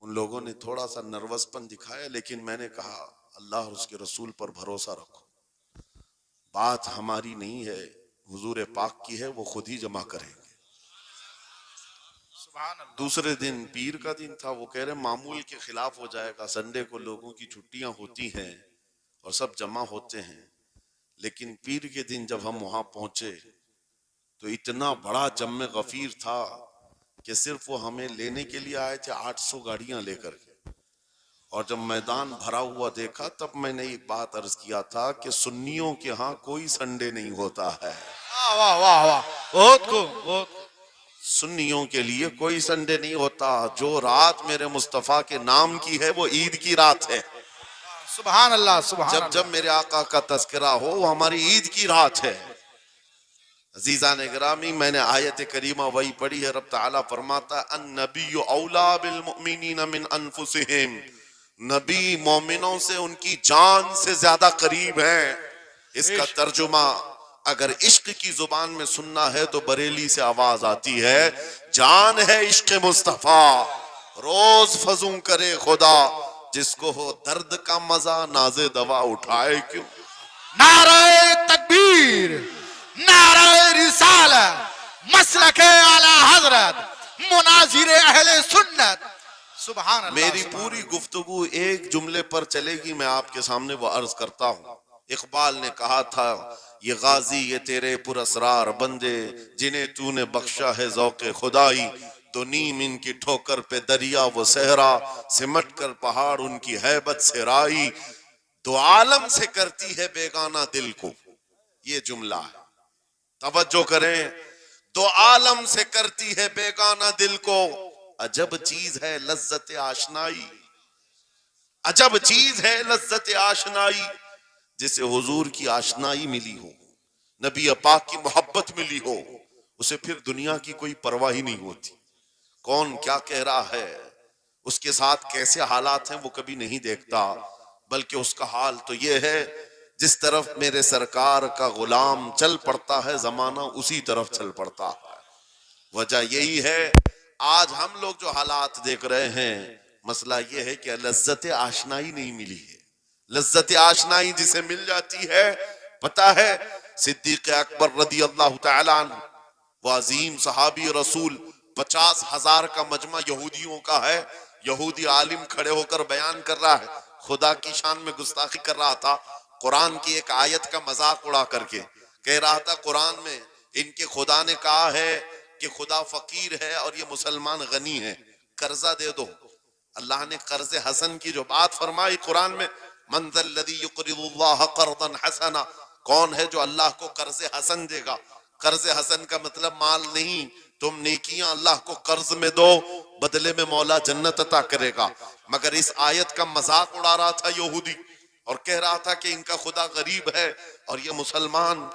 उन लोगों ने थोड़ा सा नर्वसपन दिखाया, लेकिन मैंने कहा अल्लाह और उसके रसूल पर भरोसा रखो, बात हमारी नहीं है, हुजूर पाक की है, वो खुद ही जमा करेंगे। दूसरे दिन पीर का दिन था, वो कह रहे मामूल के खिलाफ हो जाएगा, संडे को लोगों की छुट्टियां होती हैं और सब जमा होते हैं। लेकिन पीर के दिन जब हम वहां पहुंचे तो इतना बड़ा जम्मे गफीर था कि सिर्फ वो हमें लेने के लिए आए थे 800 गाड़ियां लेकर के। और जब मैदान भरा हुआ देखा तब मैंने एक बात अर्ज किया था कि सुन्नियों के यहाँ कोई संडे नहीं होता है। वाह वाह वाह वाह, बहुत खूब, बहुत खूब। सुन्नियों के लिए कोई संडे नहीं होता। जो रात मेरे मुस्तफा के नाम की है वो ईद की रात है। सुभान अल्लाह, सुभान जब जब अल्लाह। मेरे आका का तस्करा हो वो हमारी ईद की रात है। अजीजा ने गिरामी, मैंने आयत करीमा वही पढ़ी है। रब ताला फरमाता अन नबी औला बिल मुमिनीन मिन अनफुसिहिम, नबी मोमिनों से उनकी जान से ज्यादा करीब है। इसका तर्जुमा अगर इश्क की जुबान में सुनना है तो बरेली से आवाज आती है, जान है इश्क मुस्तफा, रोज फजूं करे खुदा, जिसको हो दर्द का मजा नाज़े दवा उठाए क्यों। नारे तकबीर, नारे रिसालत, मसलके आला हजरत, मुनाजिर अहले सुन्नत। सुभान अल्लाह। मेरी पूरी गुफ्तगू एक जुमले पर चलेगी, मैं आपके सामने वो अर्ज करता हूँ। इकबाल ने कहा था, ये गाजी ये तेरे पुरअसरार बंदे, जिन्हें तूने बख्शा है ज़ौक़े खुदाई, तो नीम इनकी ठोकर पे दरिया वो सहरा, सिमट कर पहाड़ उनकी हैबत से राई, दो आलम से करती है बेगाना दिल को। ये जुमला है, तवज्जो करें। दो आलम से करती है बेगाना दिल को, अजब चीज है लज्जत आशनाई, अजब चीज है लज्जत आशनाई, जिसे हुजूर की आशनाई मिली हो, नबी पाक की मोहब्बत मिली हो, उसे फिर दुनिया की कोई परवाह ही नहीं होती। कौन क्या कह रहा है, उसके साथ कैसे हालात हैं, वो कभी नहीं देखता, बल्कि उसका हाल तो ये है, जिस तरफ मेरे सरकार का गुलाम चल पड़ता है जमाना उसी तरफ चल पड़ता है। वजह यही है, आज हम लोग जो हालात देख रहे हैं, मसला यह है कि लज्जत आशनाई नहीं मिली है। लज्जत आशनाई जिसे मिल जाती है, पता है, सिद्दीक अकबर रदी अल्लाह तआला अन्हु, वो अजीम सहाबी रसूल, 50,000 का मजमा यहूदियों का है। यहूदी आलिम खड़े होकर बयान कर रहा है, खुदा की शान में गुस्ताखी कर रहा था। कुरान की एक आयत का मजाक उड़ा करके कह रहा था, कुरान में इनके खुदा ने कहा है कि खुदा फकीर है और ये मुसलमान गनी है, कर्जा दे दो। अल्लाह ने कर्ज हसन की जो बात फरमाई कुरान में, मंज़ल्लज़ी युक़रिज़ुल्लाह क़र्ज़न हसना, कौन है जो अल्लाह को कर्ज हसन देगा। कर्ज हसन का मतलब माल नहीं, तुम नेकियां अल्लाह को कर्ज में दो, बदले में मौला जन्नत अता करेगा। मगर इस आयत का मजाक उड़ा रहा था यहूदी और कह रहा था कि इनका खुदा गरीब है और ये मुसलमान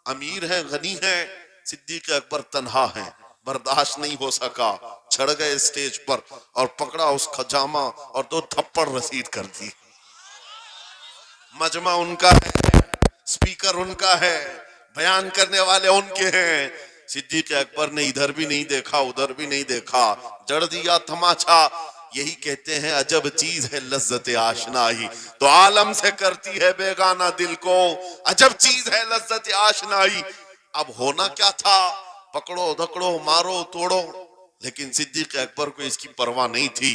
अमीर है, गनी है। सिद्दीक अकबर तन्हा है, बर्दाश्त नहीं हो सका, चढ़ गए स्टेज पर और पकड़ा उस खजामा और 2 थप्पड़ रसीद कर दी। मजमा उनका है, स्पीकर उनका है, बयान करने वाले उनके हैं। सिद्दीक अकबर ने इधर भी नहीं देखा उधर भी नहीं देखा, जड़ दिया तमाचा। यही कहते हैं अजब चीज है लज्जत आशनाई, तो आलम से करती है बेगाना दिल को, अजब चीज है लज्जत आशनाई। अब होना क्या था, पकड़ो धकड़ो मारो तोड़ो, लेकिन सिद्दीक अकबर को इसकी परवाह नहीं थी।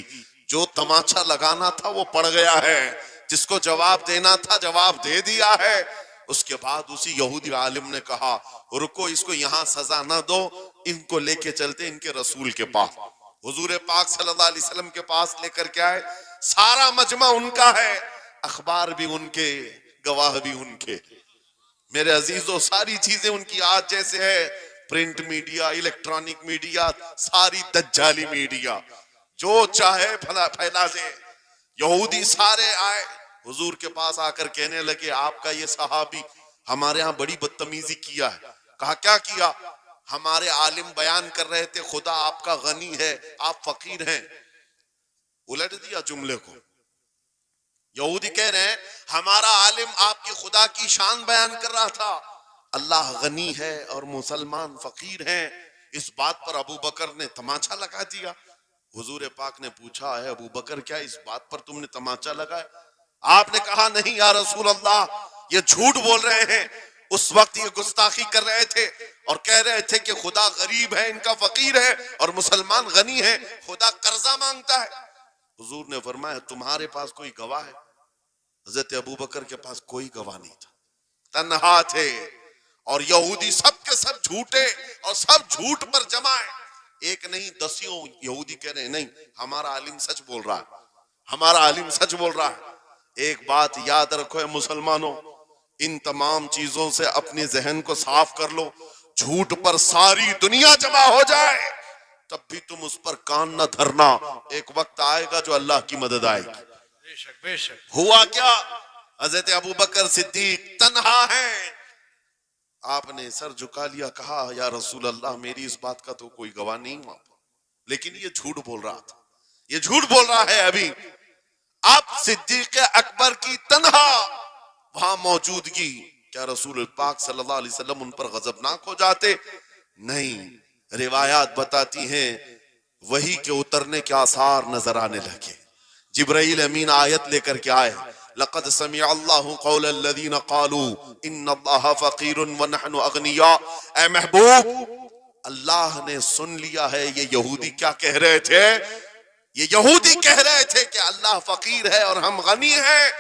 जो तमाचा लगाना था वो पड़ गया है, जिसको जवाब देना था जवाब दे दिया है। उसके बाद उसी यहूदी आलिम ने कहा, रुको, इसको यहाँ सजा ना दो, इनको लेके चलते इनके रसूल के पास। हुजूर पाक सल्लल्लाहु अलैहि वसल्लम के पास लेकर के आए। सारा मजमा उनका है, अखबार भी उनके, गवाह भी उनके। मेरे अजीजों, सारी चीजें उनकी आज जैसे है, प्रिंट मीडिया, इलेक्ट्रॉनिक मीडिया, सारी दज्जाली मीडिया, जो चाहे फैला दे। यहूदी सारे आए हुजूर के पास आकर कहने लगे, आपका ये सहाबी हमारे यहाँ बड़ी बदतमीजी किया है। कहा क्या किया? हमारे आलिम बयान कर रहे थे खुदा आपका गनी है, आप फकीर हैं। उलट दिया जुमले को। यहूदी कह रहे हैं हमारा आलिम आपकी खुदा की शान बयान कर रहा था, अल्लाह गनी है और मुसलमान फकीर हैं। इस बात पर अबू बकर ने तमाचा लगा दिया। हुजूर पाक ने पूछा, है अबू बकर क्या इस बात पर तुमने तमाचा लगाया? आपने कहा नहीं या रसूल अल्लाह, ये झूठ बोल रहे हैं। उस वक्त ये गुस्ताखी कर रहे थे और कह रहे थे कि खुदा गरीब है, इनका फकीर है, और मुसलमान गनी है, खुदा कर्जा मांगता है। हुजूर ने फरमाया तुम्हारे पास कोई गवाह है? हजरत अबू बकर के पास कोई गवाह नहीं था, तन्हा थे, और यहूदी सब के सब झूठे और सब झूठ पर जमा है। एक नहीं दसियों यहूदी कह रहे हैं नहीं हमारा आलिम सच बोल रहा है, हमारा आलिम सच बोल रहा है। एक बात याद रखो मुसलमानों, इन तमाम चीजों से अपने जहन को साफ कर लो। झूठ पर सारी दुनिया जमा हो जाए तब भी तुम उस पर कान न धरना, एक वक्त आएगा जो अल्लाह की मदद आएगी। बेशक बेशक। हुआ क्या, हजरत अबू बकर सिद्दीक तन्हा है, आपने सर झुका लिया, कहा या रसूल अल्लाह मेरी इस बात का तो कोई गवाह नहीं हुआ, लेकिन ये झूठ बोल रहा था, ये झूठ बोल रहा है। अभी आप सिद्दीक अकबर की तन्हा वहां मौजूदगी, क्या रसूल पाक सल्लल्लाहु अलैहि वसल्लम उन पर गजबनाक हो जाते? नहीं, रिवायात बताती हैं वही के उतरने के आसार नजर आने लगे। जिब्राइल अमीन आयत लेकर के आए, लक़द समिअ अल्लाहु क़ौल अल्लज़ीना क़ालू इन्नल्लाहा फ़क़ीरुन व नहनु अग़निया। ऐ महबूब, अल्लाह ने सुन लिया है ये यहूदी क्या कह रहे थे। ये यहूदी कह रहे थे कि अल्लाह फकीर है और हम गनी हैं।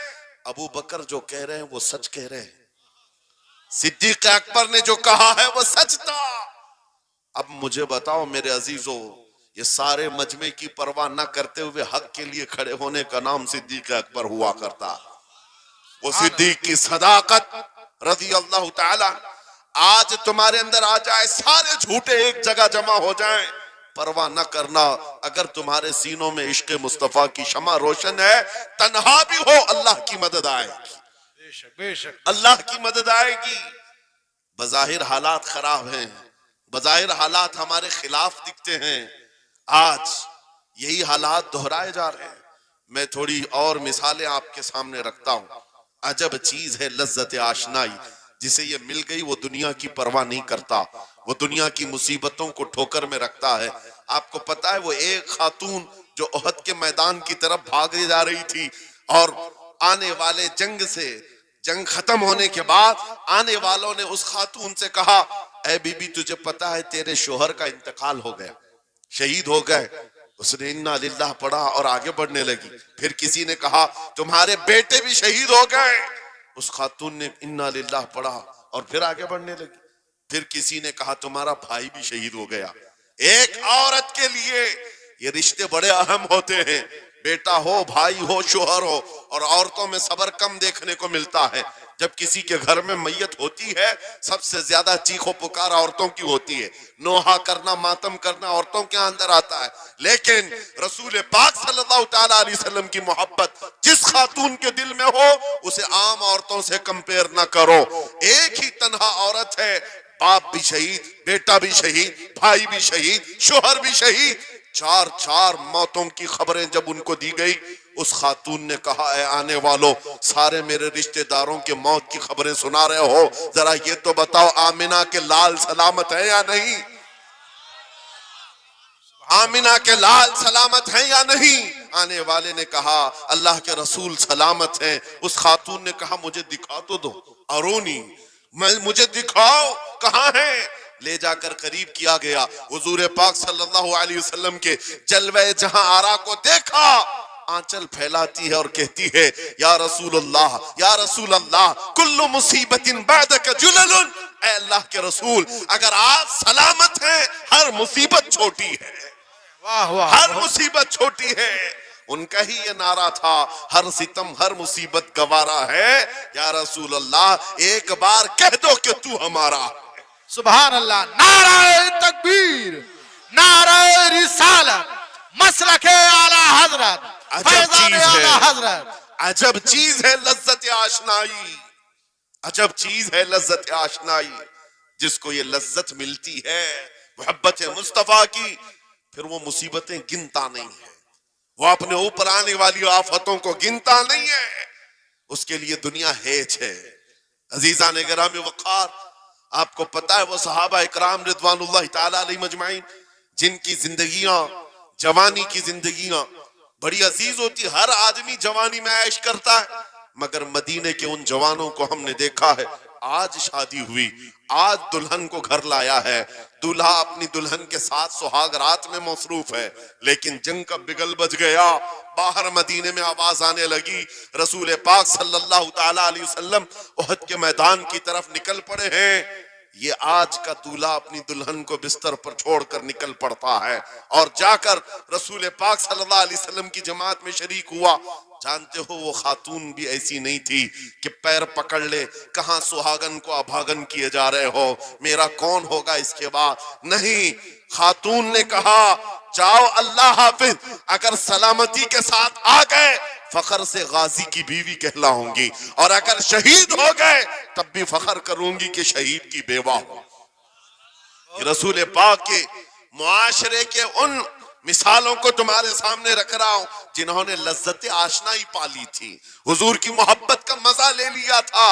अबू बकर जो कह रहे हैं वो सच कह रहे हैं, सिद्दीक अकबर ने जो कहा है वो सच था। अब मुझे बताओ मेरे अजीजों, ये सारे मजमे की परवाह न करते हुए हक के लिए खड़े होने का नाम सिद्दीक अकबर हुआ करता। वो सिद्दीक की सदाकत रज़ी अल्लाह ताला आज तुम्हारे अंदर आ जाए, सारे झूठे एक जगह जमा हो जाएं, परवाह न करना। अगर तुम्हारे सीनों में इश्क मुस्तफा की शमा रोशन है, तन्हा भी हो अल्लाह की मदद आएगी, बेशक बेशक, अल्लाह की मदद आएगी। बज़ाहिर हालात खराब हैं, बज़ाहिर हालात हमारे खिलाफ दिखते हैं, आज यही हालात दोहराए जा रहे हैं। मैं थोड़ी और मिसालें आपके सामने रखता हूं। अजब चीज है लज्जत आशनाई, जिसे ये मिल गई वो दुनिया की परवाह नहीं करता, वो दुनिया की मुसीबतों को ठोकर में रखता है। आपको पता है वो एक खातून जो ओहद के मैदान की तरफ भागे जा रही थी, और आने वाले जंग से, जंग खत्म होने के बाद आने वालों ने उस खातून से कहा, ऐ बीबी तुझे पता है तेरे शोहर का इंतकाल हो गया, शहीद हो गए। उसने इन्ना लिल्लाह पढ़ा और आगे बढ़ने लगी। फिर किसी ने कहा तुम्हारे बेटे भी शहीद हो गए। उस खातून ने इन्ना लिल्लाह पढ़ा और फिर आगे बढ़ने लगी। फिर किसी ने कहा तुम्हारा भाई भी शहीद हो गया। एक औरत के लिए ये रिश्ते बड़े अहम होते हैं, बेटा हो, भाई हो, शोहर हो। और औरतों में सब्र कम देखने को मिलता है। जब किसी के घर में मैयत होती है, सबसे ज्यादा चीखो पुकार औरतों की होती है, नोहा करना, मातम करना औरतों के अंदर आता है। लेकिन रसूल पाक सल्लल्लाहु ताला अलैहि वसल्लम की मोहब्बत जिस खातून के दिल में हो, उसे आम औरतों से कंपेयर ना करो। एक ही तन्हा औरत है, बाप भी शहीद, बेटा भी शहीद, भाई भी शहीद, शोहर भी शहीद। चार चार मौतों की खबरें जब उनको दी गई, उस खातून ने कहा, ऐ आने वालों, सारे मेरे रिश्तेदारों के मौत की खबरें सुना रहे हो, जरा ये तो बताओ आमिना के लाल सलामत है या नहीं? आमिना के लाल सलामत हैं या नहीं? आने वाले ने कहा अल्लाह के रसूल सलामत हैं। उस खातून ने कहा मुझे दिखा तो दो, अरोनी, मुझे दिखाओ कहाँ है। ले जाकर करीब किया गया, हुजूर पाक सल्लल्लाहु अलैहि वसल्लम के जलवे जहां आरा को देखा, आंचल फैलाती है और कहती है, या रसूल अल्लाह, या रसूल अल्लाह, कुल्लु मुसीबतिन बादक जुललुन। ऐ अल्लाह के रसूल, अगर आप सलामत हैं, हर मुसीबत छोटी है। वाह वाह, हर मुसीबत छोटी है। उनका ही ये नारा था, हर सितम हर मुसीबत गवारा है। या रसूल अल्लाह, एक बार कह दो कि तू हमारा। सुभान अल्लाह। नारे तकबीर, नारे रिसालत, मसलके आला हजरत, फैज़ान आला हजरत। अजब चीज है लज्जत आशनाई, अजब चीज है लज्जत आशनाई। जिसको ये लज्जत मिलती है मोहब्बत मुस्तफा की, फिर वो मुसीबतें गिनता नहीं है, वो अपने ऊपर आने वाली आफतों को गिनता नहीं है। उसके लिए दुनिया हेच है। अजीजा ने गिरामी वक़ार, आपको पता है वो सहाबा इकराम रिदवानुल्लाह ताला अलैहिम अजमाइन जिनकी जिंदगियां, जवानी की जिंदगियां बड़ी अजीज होती, हर आदमी जवानी में ऐश करता है, मगर मदीने के उन जवानों को हमने देखा है, आज शादी हुई, आज दुल्हन को घर लाया है, दूल्हा अपनी दुल्हन के साथ सुहाग रात में मसरूफ है, लेकिन जंग का बिगल बज गया, बाहर मदीने में आवाज आने लगी, रसूल पाक सल्लल्लाहु ताला अलैहि वसल्लम उहद के मैदान की तरफ निकल पड़े हैं। ये आज का दूल्हा अपनी दुल्हन को बिस्तर पर छोड़कर निकल पड़ता है और जाकर रसूल पाक सल्लल्लाहु अलैहि वसल्लम की जमात में शरीक हुआ। जानते हो वो खातून भी ऐसी नहीं थी कि पैर पकड़ ले, कहां सुहागन को अभागन किए जा रहे हो, मेरा कौन होगा इसके बाद, नहीं, खातून ने कहा जाओ अल्लाह हाफिज, अगर सलामती के साथ आ गए फखर से गाजी की बीवी कहलाऊंगी, और अगर शहीद हो गए तब भी फखर करूंगी कि शहीद की बेवा हो। रसूल पाक के मुआशरे के उन मिसालों को तुम्हारे सामने रख रहा हूं जिन्होंने लज्जत आशनाई पाली थी, हुजूर की मोहब्बत का मजा ले लिया था।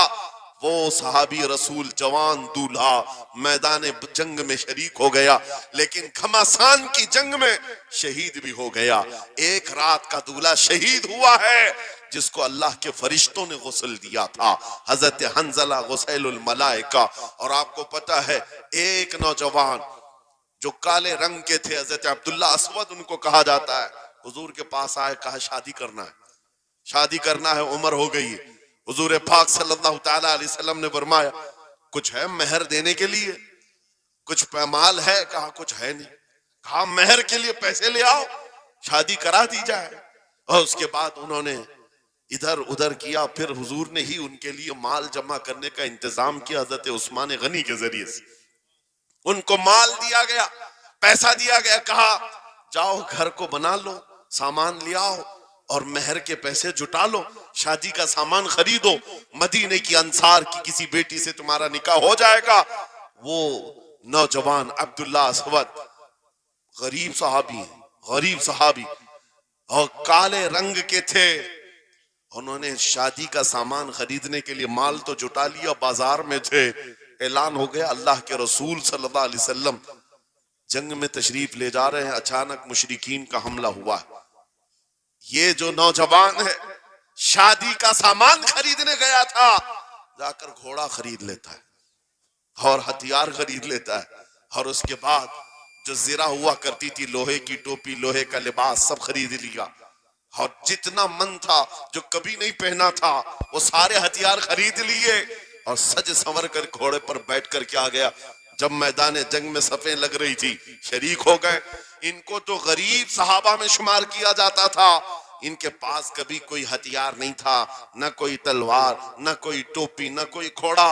वो सहाबी रसूल जवान दूल्हा मैदान जंग में शरीक हो गया, लेकिन घमासान की जंग में शहीद भी हो गया। एक रात का दूल्हा शहीद हुआ है जिसको अल्लाह के फरिश्तों ने गुस्ल दिया था, हजरत हंजला गुसैलुल मलाइका। और आपको पता है एक नौजवान जो काले रंग के थे, हजरत अब्दुल्ला असवद उनको कहा जाता है, हुजूर के पास आए, कहा शादी करना है, शादी करना है, उम्र हो गई है। हुजूर पाक सल्लल्लाहु ताला अलैहि वसल्लम ने फरमाया कुछ है मेहर देने के लिए, कुछ पैमाल है, कहा कुछ है नहीं, कहा मेहर के लिए पैसे ले आओ, शादी करा दी जाए। और उसके बाद उन्होंने इधर उधर किया, फिर हुजूर ने ही उनके लिए माल जमा करने का इंतजाम किया, हजरत उस्मान गनी के जरिए से उनको माल दिया गया, पैसा दिया गया, कहा जाओ घर को बना लो, सामान ले आओ और मेहर के पैसे जुटा लो, शादी का सामान खरीदो, मदीने की अंसार की किसी बेटी से तुम्हारा निकाह हो जाएगा। वो नौजवान अब्दुल्ला असवद गरीब सहाबी, गरीब सहाबी और काले रंग के थे, उन्होंने शादी का सामान खरीदने के लिए माल तो जुटा लिया, बाजार में थे, ऐलान हो गया अल्लाह के रसूल सल्लल्लाहु अलैहि वसल्लम जंग में तशरीफ ले जा रहे हैं, अचानक मुशरिकीन का हमला हुआ। ये जो नौजवान है शादी का सामान खरीदने गया था, जाकर घोड़ा खरीद लेता है और हथियार खरीद लेता है, और उसके बाद जो जिरा हुआ करती थी, लोहे की टोपी, लोहे का लिबास, सब खरीद लिया, और जितना मन था जो कभी नहीं पहना था वो सारे हथियार खरीद लिए और सज संवर कर घोड़े पर बैठ कर क्या गया। जब मैदान जंग में सफें लग रही थी शरीक हो गए। इनको तो गरीब सहाबा में शुमार किया जाता था, इनके पास कभी कोई हथियार नहीं था, न कोई तलवार, न कोई टोपी, न कोई घोड़ा।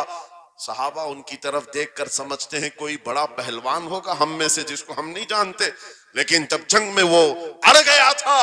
सहाबा उनकी तरफ देखकर समझते हैं कोई बड़ा पहलवान होगा हम में से जिसको हम नहीं जानते, लेकिन जब जंग में वो अड़ गया था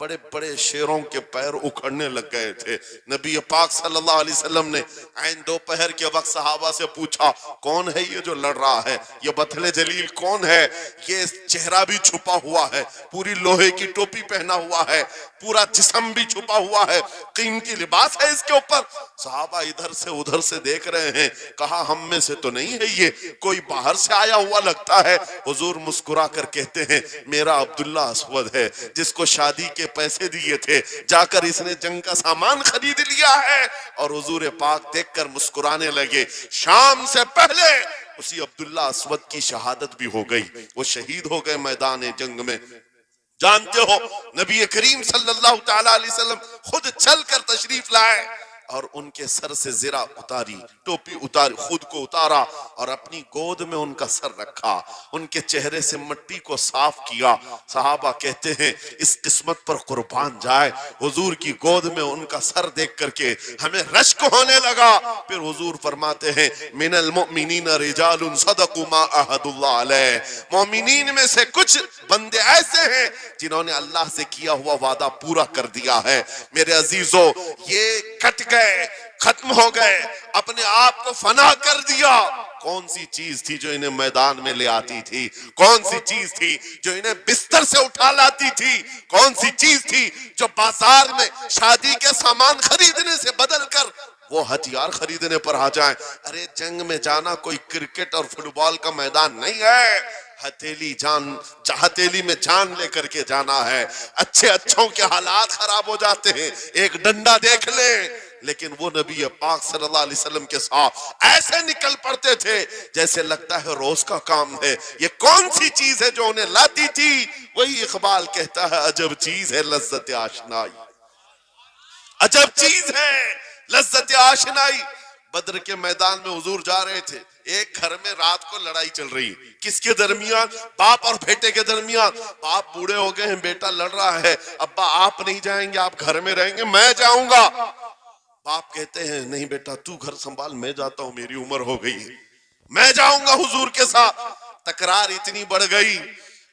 बड़े बड़े शेरों के पैर उखड़ने लग गए थे। नबी पाक सल्लल्लाहु अलैहि वसल्लम ने ऐन दोपहर के वक्त सहाबा से पूछा कौन है ये जो लड़ रहा है, ये बथले जलील कौन है, ये चेहरा भी छुपा हुआ है, पूरी लोहे की टोपी पहना हुआ है, पूरा जिस्म भी छुपा हुआ है, कीमती लिबास है इसके ऊपर। सहाबा इधर से उधर से देख रहे हैं, कहा हम में से तो नहीं है ये, कोई बाहर से आया हुआ लगता है। हुजूर मुस्कुरा कर कहते हैं मेरा अब्दुल्ला असवद है जिसको शादी के पैसे दिए थे, जाकर इसने जंग का सामान खरीद लिया है। और हुजूर पाक देखकर मुस्कुराने लगे। शाम से पहले उसी अब्दुल्ला असवद की शहादत भी हो गई, वो शहीद हो गए मैदान जंग में। जानते हो नबी करीम सल्लल्लाहु ताला अलैहि वसल्लम खुद चलकर तशरीफ लाए और उनके सर से जिरा उतारी, टोपी उतारी, खुद को उतारा और अपनी गोद में उनका सर रखा, उनके चेहरे से मिट्टी को साफ किया। सहाबा कहते हैं इस किस्मत पर कुर्बान जाए, हुजूर की गोद में उनका सर देख करके हमें रश्क होने लगा। फिर हुजूर फरमाते हैं मिनल मुमिनीन रिजालुन सदकु मा अहदुल्लाह अलैह, मोमिनीन में से कुछ बंदे ऐसे हैं जिन्होंने अल्लाह से किया हुआ वादा पूरा कर दिया है। मेरे अजीजों ये कट गए, खत्म हो गए, अपने आप को फना कर दिया। कौन सी चीज थी जो इन्हें मैदान में ले आती थी, कौन सी चीज थी जो इन्हें बिस्तर से उठा लाती थी, कौन सी चीज थी जो बाजार में शादी के सामान खरीदने से बदल कर वो हथियार खरीदने पर आ जाए। अरे जंग में जाना कोई क्रिकेट और फुटबॉल का मैदान नहीं है, हथेली हथेली में जान लेकर के जाना है। अच्छे अच्छों के हालात खराब हो जाते हैं, एक डंडा देख ले, लेकिन वो नबी पाक सल्लल्लाहु अलैहि वसल्लम के साथ ऐसे निकल पड़ते थे जैसे लगता है रोज का काम है। ये कौन सी चीज है जो उन्हें लाती थी? वही इकबाल कहता है, अजब चीज है लज्जत आशनाई, अजब चीज है लज्जत आशनाई। बद्र के मैदान में हुजूर जा रहे थे, एक घर में रात को लड़ाई चल रही है। किसके दरमियान? बाप और बेटे के दरमियान। बाप बूढ़े हो गए हैं, बेटा लड़ रहा है, अब्बा आप नहीं जाएंगे, आप घर में रहेंगे, मैं जाऊंगा। बाप कहते हैं नहीं बेटा तू घर संभाल, मैं जाता हूं, मेरी उम्र हो गई है, मैं जाऊंगा हुजूर के साथ। तकरार इतनी बढ़ गई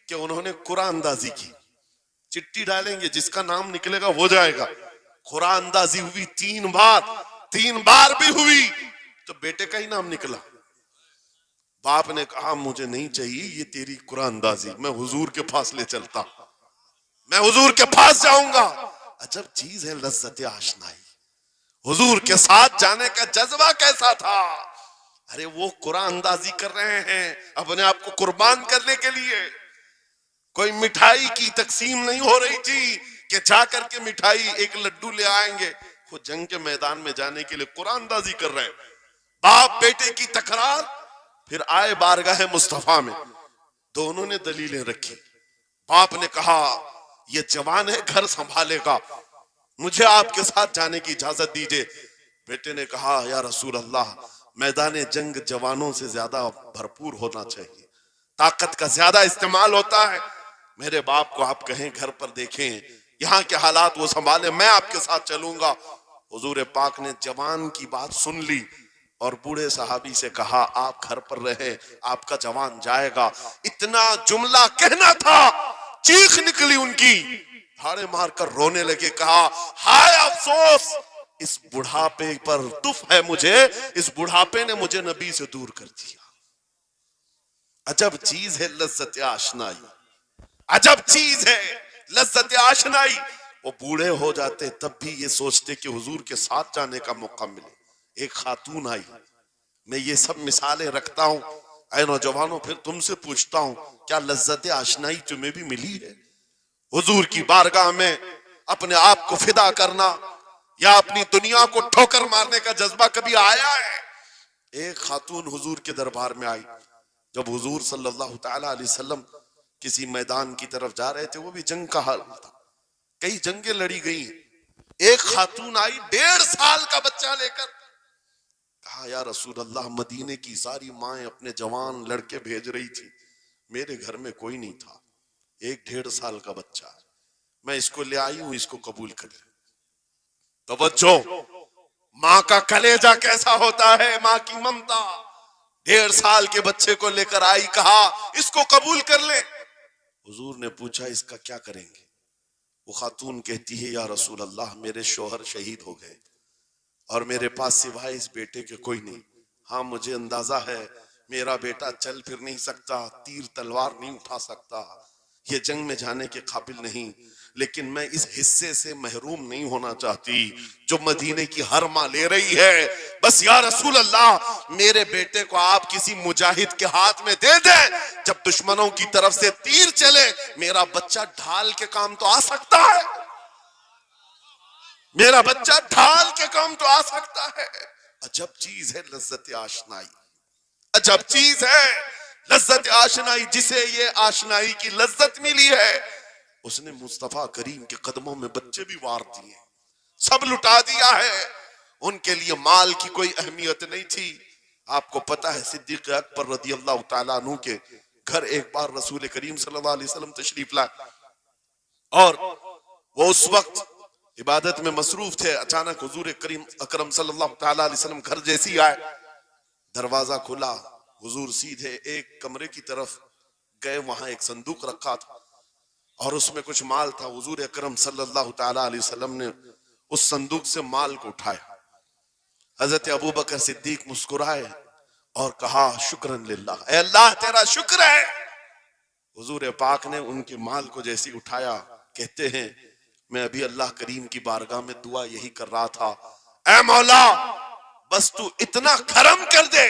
कि उन्होंने कुरान अंदाजी की। चिट्ठी डालेंगे, जिसका नाम निकलेगा वो जाएगा। कुरान अंदाजी हुई 3 बार भी हुई तो बेटे का ही नाम निकला। बाप ने कहा मुझे नहीं चाहिए ये तेरी कुरान अंदाजी, मैं हुजूर के पास ले चलता, मैं हुजूर के पास जाऊंगा। अजब चीज है लज्जत आशनाई। हुजूर के साथ जाने का जज्बा कैसा था? अरे वो कुरान अंदाजी कर रहे हैं अपने आप को कुर्बान करने के लिए। कोई मिठाई की तकसीम नहीं हो रही थी कि जाकर के मिठाई एक लड्डू ले आएंगे। वो जंग के मैदान में जाने के लिए कुरान अंदाजी कर रहे हैं। बाप बेटे की तकरार, फिर आए बारगाह मुस्तफा में, दोनों ने दलीलें रखी। बाप ने कहा ये जवान है, घर संभालेगा, मुझे आपके साथ जाने की इजाजत दीजिए। बेटे ने कहा या रसूल अल्लाह, मैदान जंग जवानों से ज्यादा भरपूर होना चाहिए, ताकत का ज्यादा इस्तेमाल होता है। मेरे बाप को आप कहें घर पर देखें, यहाँ के हालात वो संभाले, मैं आपके साथ चलूंगा। हुजूर पाक ने जवान की बात सुन ली और बूढ़े सहाबी से कहा आप घर पर रहे, आपका जवान जाएगा। इतना जुमला कहना था, चीख निकली उनकी, हाड़े मारकर रोने लगे। कहा हाय अफसोस, इस बुढ़ापे पर तुफ है मुझे, इस बुढ़ापे ने मुझे नबी से दूर कर दिया। अजब चीज है लज्जत आशनाई, अजब चीज है लज्जत आशनाई। वो बूढ़े हो जाते तब भी ये सोचते कि हुजूर के साथ जाने का मौका मिले। एक खातून आई, मैं ये सब मिसालें रखता हूं, ऐ नौजवानों फिर तुमसे पूछता हूं क्या लज्जत आशनाई तुम्हें भी मिली है? हुजूर की बारगाह में अपने आप को फिदा करना या अपनी दुनिया को ठोकर मारने का जज्बा कभी आया है? एक खातून हुजूर के दरबार में आई। जब हुजूर सल्लल्लाहु तआला अलैहि वसल्लम किसी मैदान की तरफ जा रहे थे, वो भी जंग का हाल था, कई जंगें लड़ी गई। एक खातून आई 1.5 साल का बच्चा लेकर, कहा या रसूल अल्लाह, मदीने की सारी माएं अपने जवान लड़के भेज रही थी, मेरे घर में कोई नहीं था, एक 1.5 साल का बच्चा, मैं इसको ले आई हूं, इसको कबूल कर ले। तवज्जो, माँ का कलेजा कैसा होता है, माँ की ममता। 1.5 साल के बच्चे को लेकर आई, कहा इसको कबूल कर ले। हुजूर ने पूछा इसका क्या करेंगे? वो खातून कहती है या रसूल अल्लाह, मेरे शोहर शहीद हो गए और मेरे पास सिवाय इस बेटे के कोई नहीं। हाँ मुझे अंदाजा है मेरा बेटा चल फिर नहीं सकता, तीर तलवार नहीं उठा सकता, ये जंग में जाने के काबिल नहीं, लेकिन मैं इस हिस्से से महरूम नहीं होना चाहती जो मदीने की हर माँ ले रही है। बस या रसूल अल्लाह, मेरे बेटे को आप किसी मुजाहिद के हाथ में दे दें, जब दुश्मनों की तरफ से तीर चले मेरा बच्चा ढाल के काम तो आ सकता है, मेरा बच्चा ढाल के काम तो आ सकता है। अजब चीज है लज्जत आशनाई, अजब चीज है लज्जत आशनाई। जिसे ये आशनाई की लज्जत मिली है उसने मुस्तफा करीम के कदमों में बच्चे भी वार दिए, सब लुटा दिया है। उनके लिए माल की कोई अहमियत नहीं थी। आपको पता है सिद्दीक अकबर रज़ी अल्लाह तआला अन्हु के घर एक बार रसूल करीम सल्लल्लाहु अलैहि वसल्लम तशरीफ लाए और वो उस वक्त इबादत में मसरूफ थे। अचानक हुजूर करीम अकरम सल्लल्लाहु तआला अलैहि वसल्लम घर जैसे ही आए, दरवाजा खुला, हुजूर सीधे एक कमरे की तरफ गए, वहां एक संदूक रखा था और उसमें कुछ माल था। हुजूर अकरम सल्लल्लाहु तआला अलैहि वसल्लम ने उस संदूक से माल को उठाया। हजरत अबू बकर सिद्दीक मुस्कुराए और कहा शुक्रन लिल्लाह, ऐ अल्लाह तेरा शुक्र है। हुजूर पाक ने उनके माल को जैसे उठाया, कहते हैं मैं अभी अल्लाह करीम की बारगाह में दुआ यही कर रहा था, ऐ मौला बस तू इतना करम कर दे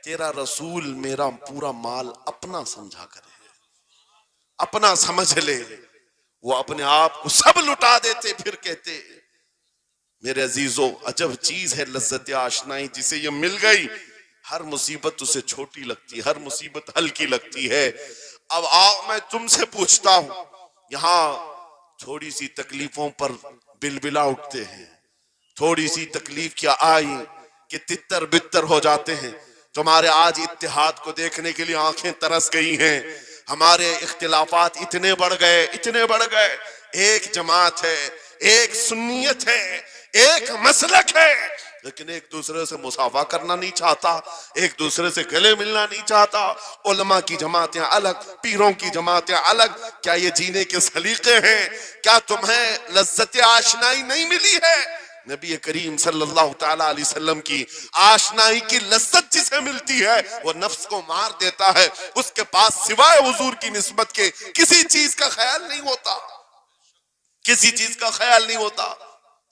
तेरा रसूल मेरा पूरा माल अपना समझा करे, अपना समझ ले। वो अपने आप को सब लुटा देते, फिर कहते मेरे अजीजों अजब चीज है लज्जत आशनाई, जिसे ये मिल गई हर मुसीबत उसे छोटी लगती है, हर मुसीबत हल्की लगती है। अब आओ मैं तुमसे पूछता हूं, यहाँ थोड़ी सी तकलीफों पर बिलबिला उठते हैं, थोड़ी सी तकलीफ क्या आई कि तितर बितर हो जाते हैं। तुम्हारे आज इत्तेहाद को देखने के लिए आंखें तरस गई हैं। हमारे इख्तिलाफात इतने बढ़ गए, इतने बढ़ गए। एक जमात है, एक सुन्नियत है, एक मसलक है, लेकिन एक दूसरे से मुसाफा करना नहीं चाहता, एक दूसरे से गले मिलना नहीं चाहता। उलमा की जमातें अलग, पीरों की जमातें अलग। क्या ये जीने के सलीके हैं? क्या तुम्हें लज्जत आशनाई नहीं मिली है? नबी करीम सल्लल्लाहु ताला अलैहि वसल्लम की आशनाई की लज्जत जिसे मिलती है वो नफ्स को मार देता है। उसके पास सिवाय हुजूर की निस्बत के किसी चीज का ख्याल नहीं होता, किसी चीज का ख्याल नहीं होता।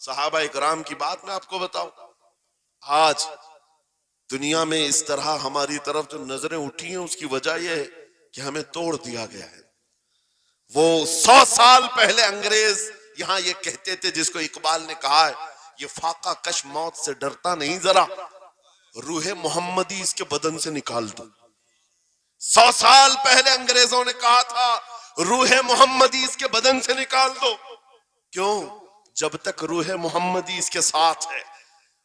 सहाबा इकराम की बात मैं आपको बताऊं, आज दुनिया में इस तरह हमारी तरफ जो नजरें उठी हैं उसकी वजह यह है कि हमें तोड़ दिया गया है। वो 100 साल पहले अंग्रेज यहां ये कहते थे, जिसको इकबाल ने कहा है ये फाका कश मौत से डरता नहीं जरा, रूहे मोहम्मदी इसके बदन से निकाल दो। 100 साल पहले अंग्रेजों ने कहा था रूहे मोहम्मदी इसके बदन से निकाल दो। क्यों? जब तक रूहे मोहम्मदी इसके साथ है,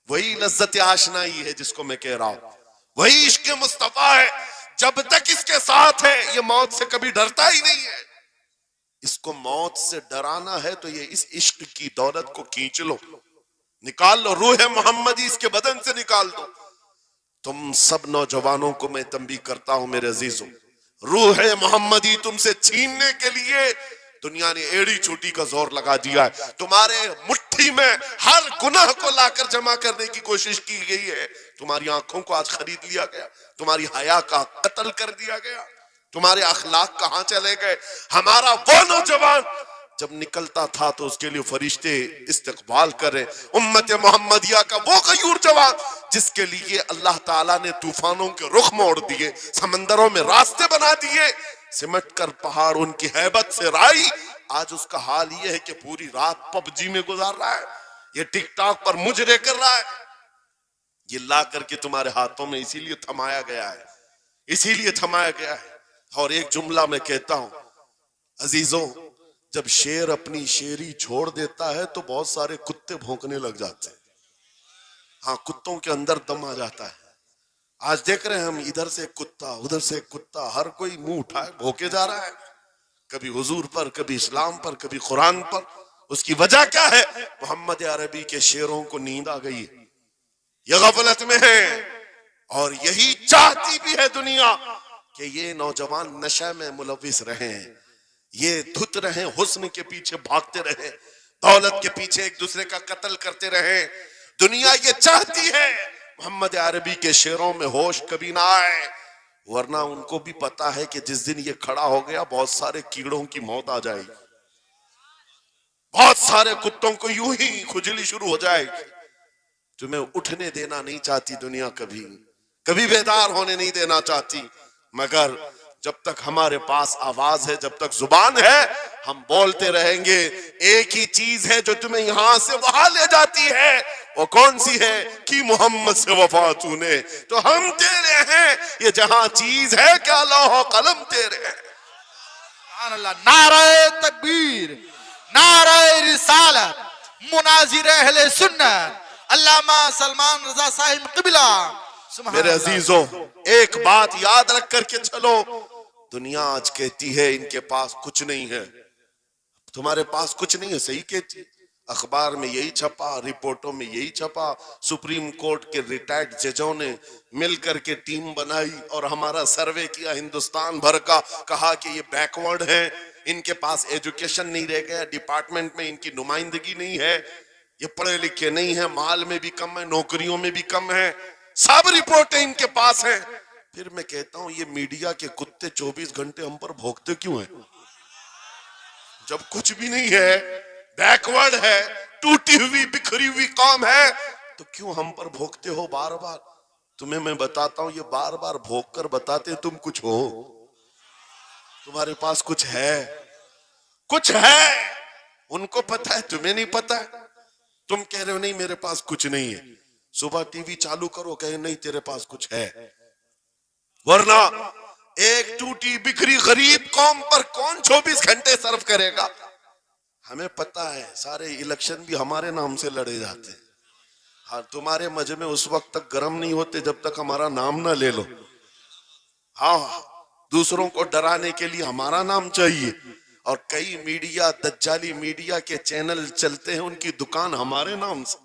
वही लज्जत आशनाई है जिसको मैं कह रहा हूं, वही इश्क मुस्तफा है। जब तक इसके साथ है ये मौत से कभी डरता ही नहीं है। इसको मौत से डराना है तो ये इस इश्क की दौलत को खींच लो, निकाल लो, रूह मोहम्मदी इसके बदन से निकाल दो। तुम सब नौजवानों को मैं तंबीह करता हूं मेरे अजीजों, रूह मोहम्मदी तुमसे छीनने के लिए दुनिया ने एड़ी चोटी का जोर लगा दिया है। तुम्हारे मुट्ठी में हर गुनाह को लाकर जमा करने की कोशिश की गई है। तुम्हारी आंखों को आज खरीद लिया गया, तुम्हारी हया का कत्ल कर दिया गया, तुम्हारे अखलाक कहां चले गए। हमारा वो नौजवान जब निकलता था तो उसके लिए फरिश्ते इस्तकबाल करे। उम्मत मोहम्मदिया का वो गयूर जवान जिसके लिए अल्लाह ताला ने तूफानों के रुख मोड़ दिए, समंदरों में रास्ते बना दिए, सिमट कर पहाड़ उनकी हैबत से राई। आज उसका हाल ये है कि पूरी रात पबजी में गुजार रहा है, ये टिकटॉक पर मुजरे कर रहा है। ये ला करके तुम्हारे हाथों में इसीलिए थमाया गया है, इसीलिए थमाया गया है। और एक जुमला मैं कहता हूं अजीजों, जब शेर अपनी शेरी छोड़ देता है तो बहुत सारे कुत्ते भौंकने लग जाते हैं। हाँ, कुत्तों के अंदर दम आ जाता है। आज देख रहे हैं हम, इधर से कुत्ता उधर से कुत्ता, हर कोई मुंह उठाए भौंके जा रहा है, कभी हुजूर पर, कभी इस्लाम पर, कभी कुरान पर। उसकी वजह क्या है? मोहम्मद अरबी के शेरों को नींद आ गई है, ये गफलत में है। और यही चाहती भी है दुनिया कि ये नौजवान नशे में मुलविस रहे, ये धुत रहे, हुस्न के पीछे भागते रहे, दौलत के पीछे एक दूसरे का कत्ल करते रहे। दुनिया ये चाहती है मोहम्मद अरबी के शेरों में होश कभी ना आए, वरना उनको भी पता है कि जिस दिन ये खड़ा हो गया बहुत सारे कीड़ों की मौत आ जाएगी, बहुत सारे कुत्तों को यूं ही खुजली शुरू हो जाएगी। तुम्हें उठने देना नहीं चाहती दुनिया, कभी कभी बेदार होने नहीं देना चाहती, मगर जब तक हमारे पास आवाज है, जब तक जुबान है, हम बोलते रहेंगे। एक ही चीज है जो तुम्हें यहां से वहां ले जाती है, वो कौन सी है? कि मोहम्मद से वफा तूने, तो हम तेरे हैं। ये जहां चीज है क्या लौह कलम तेरे हैं। नारे तकबीर, नारे रिसालत, मुनाजिर अहले सुन्नत अल्लामा सलमान रजा साहिब क़िबला। मेरे अजीजों, एक बात याद रख करके चलो, दुनिया आज कहती है इनके पास कुछ नहीं है, तुम्हारे पास कुछ नहीं है, सही कहती। अखबार में यही छपा, रिपोर्टों में यही छपा, सुप्रीम कोर्ट के रिटायर्ड जजों ने मिल करके टीम बनाई और हमारा सर्वे किया हिंदुस्तान भर का, कहा कि ये बैकवर्ड है, इनके पास एजुकेशन नहीं रह गया, डिपार्टमेंट में इनकी नुमाइंदगी नहीं है, ये पढ़े लिखे नहीं है, माल में भी कम है, नौकरियों में भी कम है, सब रिपोर्टें इनके पास हैं। फिर मैं कहता हूं ये मीडिया के कुत्ते 24 घंटे हम पर भौंकते क्यों हैं? जब कुछ भी नहीं है, बैकवर्ड है, टूटी हुई बिखरी हुई कौम है, तो क्यों हम पर भौंकते हो बार बार? तुम्हें मैं बताता हूं, ये बार बार भोग कर बताते तुम कुछ हो, तुम्हारे पास कुछ है, कुछ है। उनको पता है, तुम्हें नहीं पता है। तुम कह रहे हो नहीं मेरे पास कुछ नहीं है, सुबह टीवी चालू करो कहे नहीं तेरे पास कुछ है। वरना एक टूटी बिखरी गरीब कौम पर कौन 24 घंटे सर्व करेगा। हमें पता है सारे इलेक्शन भी हमारे नाम से लड़े जाते हैं। हाँ, तुम्हारे मजे में उस वक्त तक गर्म नहीं होते जब तक हमारा नाम ना ले लो। हाँ, दूसरों को डराने के लिए हमारा नाम चाहिए। और कई मीडिया, दज्जाली मीडिया के चैनल चलते हैं, उनकी दुकान हमारे नाम से।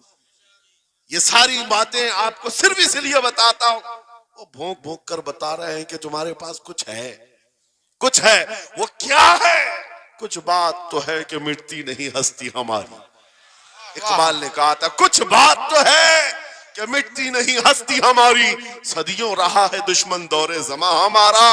ये सारी बातें आपको सिर्फ इसलिए बताता हूं, वो भोंक भोंक कर बता रहे हैं कि तुम्हारे पास कुछ है, कुछ है। वो क्या है? कुछ बात तो है कि मिटती नहीं हस्ती हमारी। इकबाल ने कहा था कुछ बात तो है कि मिटती नहीं हस्ती हमारी। सदियों रहा है दुश्मन दौरे जमा हमारा।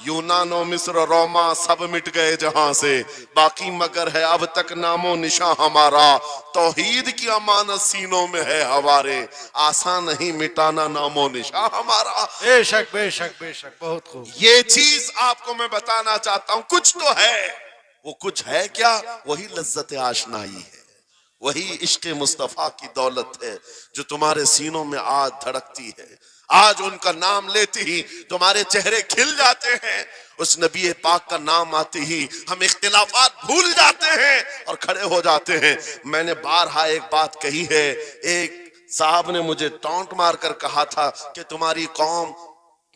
यूनानो मिस्र रोमा सब मिट गए जहां से, बाकी मगर है अब तक नामो निशा हमारा। तौहीद की अमानत सीनों में है हमारे, आसान नहीं मिटाना नामो निशा हमारा। बेशक बेशक बेशक, बहुत खूब। ये चीज आपको मैं बताना चाहता हूं, कुछ तो है। वो कुछ है क्या? वही लज्जत आशनाई है, वही इश्क मुस्तफा की दौलत है जो तुम्हारे सीनों में आज धड़कती है। आज उनका नाम लेते ही तुम्हारे चेहरे खिल जाते हैं। उस नबी पाक का नाम आते ही हम इख्तिलाफात भूल जाते हैं और खड़े हो जाते हैं। मैंने बारहा एक बात कही है, एक साहब ने मुझे टॉन्ट मारकर कहा था कि तुम्हारी कौम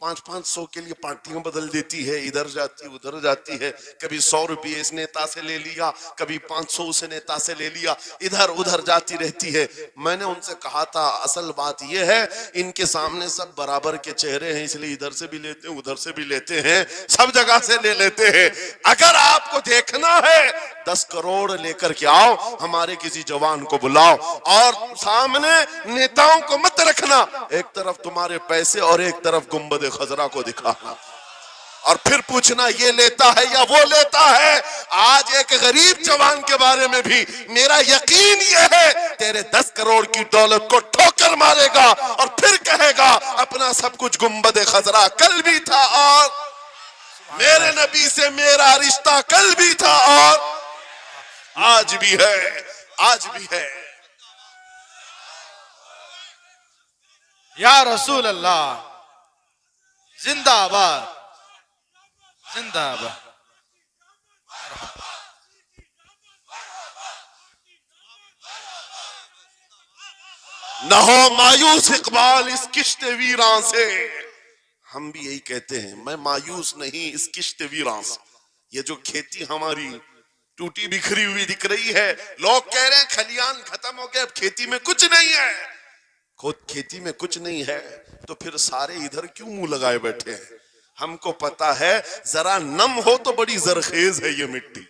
500-500 के लिए पार्टियां बदल देती है, इधर जाती उधर जाती है, कभी 100 रुपये इस नेता से ले लिया, कभी 500 उस नेता से ले लिया, इधर उधर जाती रहती है। मैंने उनसे कहा था असल बात यह है इनके सामने सब बराबर के चेहरे हैं, इसलिए इधर से भी लेते हैं उधर से भी लेते हैं, सब जगह से ले लेते हैं। अगर आपको देखना है 10 करोड़ लेकर के आओ, हमारे किसी जवान को बुलाओ और सामने नेताओं को मत रखना, एक तरफ तुम्हारे पैसे और एक तरफ गुंबद खजरा को दिखाना, और फिर पूछना ये लेता है या वो लेता है। आज एक गरीब जवान के बारे में भी मेरा यकीन ये है तेरे 10 करोड़ की दौलत को ठोकर मारेगा और फिर कहेगा अपना सब कुछ गुंबद खजरा कल भी था और मेरे नबी से मेरा रिश्ता कल भी था और आज भी है, आज भी है। या रसूल अल्लाह जिंदाबाद जिंदाबाद। न हो मायूस इकबाल इस किश्त वीरां से। हम भी यही कहते हैं, मैं मायूस नहीं इस किश्त वीरां से। ये जो खेती हमारी टूटी बिखरी हुई दिख रही है, लोग कह रहे हैं खलियान खत्म हो गए, अब खेती में कुछ नहीं है। खुद खेती में कुछ नहीं है तो फिर सारे इधर क्यों मुंह लगाए बैठे हैं? हमको पता है जरा नम हो तो बड़ी जरखेज है ये मिट्टी,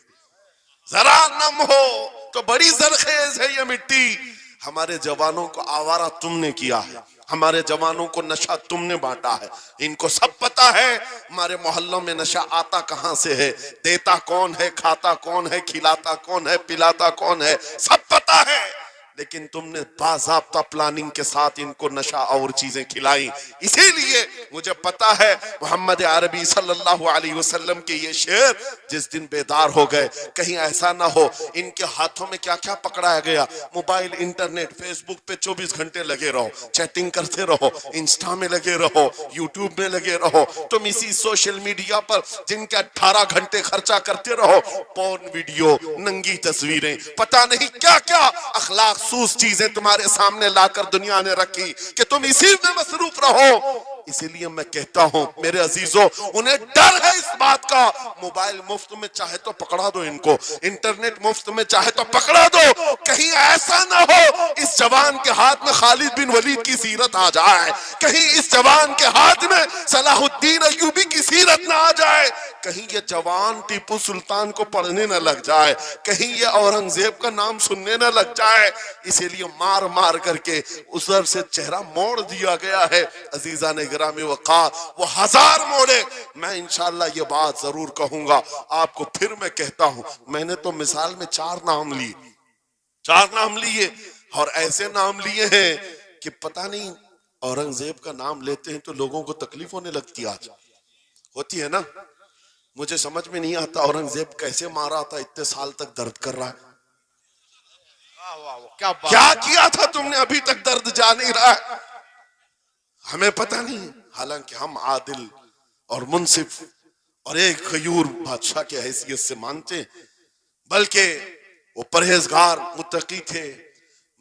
जरा नम हो तो बड़ी जरखेज है ये मिट्टी। हमारे जवानों को आवारा तुमने किया है, हमारे जवानों को नशा तुमने बांटा है। इनको सब पता है हमारे मोहल्लों में नशा आता कहां से है, देता कौन है, खाता कौन है, खिलाता कौन है, पिलाता कौन है, सब पता है। लेकिन तुमने बाज़ाब्ता प्लानिंग के साथ इनको नशा और चीजें खिलाई। इसीलिए मुझे पता है मोहम्मद अरबी सल्लल्लाहु अलैहि वसल्लम के ये शेर जिस दिन बेदार हो गए, कहीं ऐसा ना हो इनके हाथों में क्या क्या पकड़ाया गया। मोबाइल, इंटरनेट, फेसबुक पे 24 घंटे लगे रहो, चैटिंग करते रहो, इंस्टा में लगे रहो, यूट्यूब में लगे रहो, तुम इसी सोशल मीडिया पर जिनके 18 घंटे खर्चा करते रहो, पोर्न वीडियो, नंगी तस्वीरें, पता नहीं क्या क्या अखलाक सूस चीजें तुम्हारे सामने लाकर दुनिया ने रखी कि तुम इसी में मसरूफ रहो। इसीलिए मैं कहता हूं मेरे अजीजों, उन्हें डर है इस बात का। मोबाइल मुफ्त में चाहे तो पकड़ा दो इनको, इंटरनेट मुफ्त में चाहे तो पकड़ा दो, कहीं ऐसा ना हो इस जवान के हाथ में खालिद बिन वलीद की सीरत आ जाए, कहीं इस जवान के हाथ में सलाहुद्दीन अय्यूबी की सीरत ना आ जाए, कहीं ये जवान टीपू सुल्तान को पढ़ने न लग जाए, कहीं ये औरंगजेब का नाम सुनने न लग जाए। इसीलिए मार मार करके उधर से चेहरा मोड़ दिया गया है। अजीजा ने गिरामी वक़ार वो 1000 मोड़े, मैं इंशाअल्लाह ये बात जरूर कहूंगा आपको। फिर मैं कहता हूं, मैंने तो मिसाल में 4 नाम लिए, 4 नाम लिए और ऐसे नाम लिए हैं कि पता नहीं औरंगजेब का नाम लेते हैं तो लोगों को तकलीफ होने लगती है, आज होती है ना। मुझे समझ में नहीं आता औरंगजेब कैसे मारा था, इतने साल तक दर्द कर रहा है। वाह वाह वाह, क्या बात। क्या किया था तुमने, अभी तक दर्द जा नहीं रहा है, हमें पता नहीं। हालांकि हम आदिल और मुंसिफ और एक गयूर बादशाह के हैसियत से मानते, बल्कि वो परहेजगार मुत्तकी थे।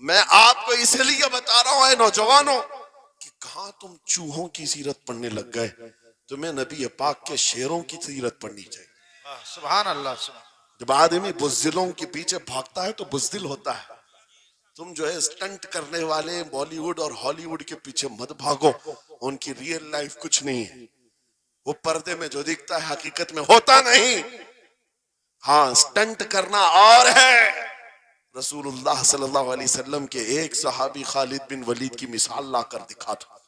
मैं आपको इसलिए बता रहा हूं नौजवानों कि कहां तुम चूहों की सीरत पढ़ने लग गए, तुम्हें नबी पाक के शेरों की सीरत पढ़नी चाहिए। सुभान अल्लाह, सुभान। जब आदमी बुज़दिलों के पीछे भागता है तो बुज़दिल होता है। तुम जो है स्टंट करने वाले बॉलीवुड और हॉलीवुड के पीछे मत भागो, उनकी रियल लाइफ कुछ नहीं है, वो पर्दे में जो दिखता है हकीकत में होता नहीं। हाँ, स्टंट करना और है। रसूलुल्लाह सल्लल्लाहु अलैहि वसल्लम के एक सहाबी खालिद बिन वलीद की मिसाल लाकर दिखा था।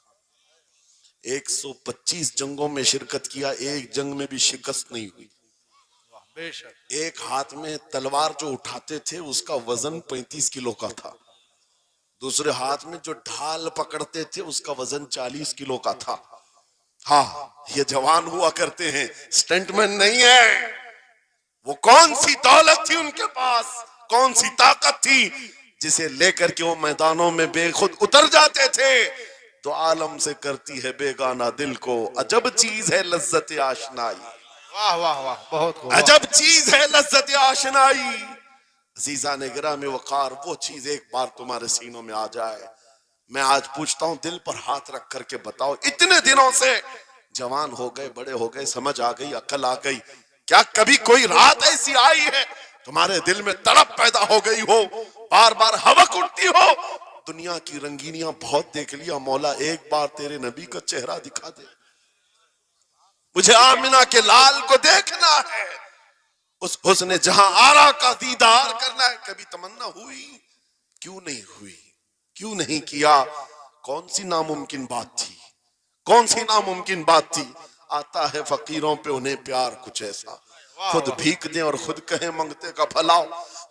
125 जंगों में शिरकत किया, एक जंग में भी शिकस्त नहीं हुई। बेशक। एक हाथ में तलवार जो उठाते थे उसका वजन 35 किलो का था, दूसरे हाथ में जो ढाल पकड़ते थे उसका वजन 40 किलो का था। हाँ, ये जवान हुआ करते हैं, स्टंटमैन नहीं है। वो कौन सी दौलत थी उनके पास, कौन सी ताकत थी जिसे लेकर के वो मैदानों में बेखुद उतर जाते थे। तो आलम से करती है बेगाना दिल को, अजब चीज है लज्जत आशनाई। वाह वाह वाह, बहुत खूब। अजब चीज है लज्जत आशनाई। अजीजा ने गिरामी वकार, वो चीज एक बार तुम्हारे सीनों में आ जाए। मैं आज पूछता हूं, दिल पर हाथ रख करके बताओ, इतने दिनों से जवान हो गए, बड़े हो गए, समझ आ गई, अकल आ गई, क्या कभी कोई रात ऐसी आई है तुम्हारे दिल में तड़प पैदा हो गई हो, बार बार हवक उठती हो? दुनिया की रंगीनियां बहुत देख लिया, मौला एक बार तेरे नबी का चेहरा दिखा दे, मुझे आमिना के लाल को देखना है, उस हुस्न जहां आरा का दीदार करना है। कभी तमन्ना हुई? क्यों नहीं हुई, क्यों नहीं किया? कौन सी नामुमकिन बात थी, कौन सी नामुमकिन बात थी? आता है फकीरों पे उन्हें प्यार कुछ ऐसा, खुद भीख दें और खुद कहें मंगते का भला,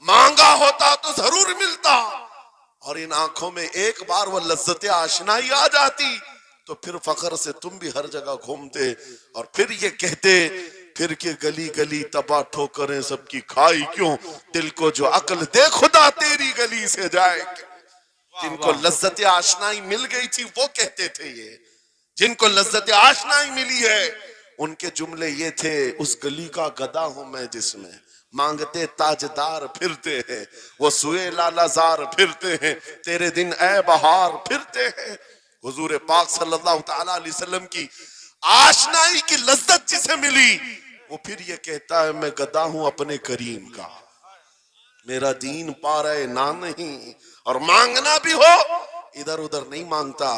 मांगा होता तो जरूर मिलता। और इन आंखों में एक बार वो लज्जत आशनाई आ जाती तो फिर फखर से तुम भी हर जगह घूमते और फिर ये कहते, फिर के गली गली तबाह ठोकरें सबकी खाई क्यों, दिल को जो अकल दे खुदा तेरी गली से जाए क्यों। जिनको लज्जत आशनाई मिल गई थी वो कहते थे ये, जिनको लज्जत आशनाई मिली है उनके जुमले ये थे, उस गली का गदा हूं मैं जिसमें मांगते ताजदार फिरते हैं, वो सुए लालाजार फिरते हैं, तेरे दिन ए बहार फिरते हैं। हुजूर पाक सल्लल्लाहु ताला अलैहि वसल्लम की आशनाई की लज्जत जिसे मिली वो फिर ये कहता है, मैं गदा हूं अपने करीम का, मेरा दीन पा रहे ना नहीं, और मांगना भी हो इधर उधर नहीं मांगता।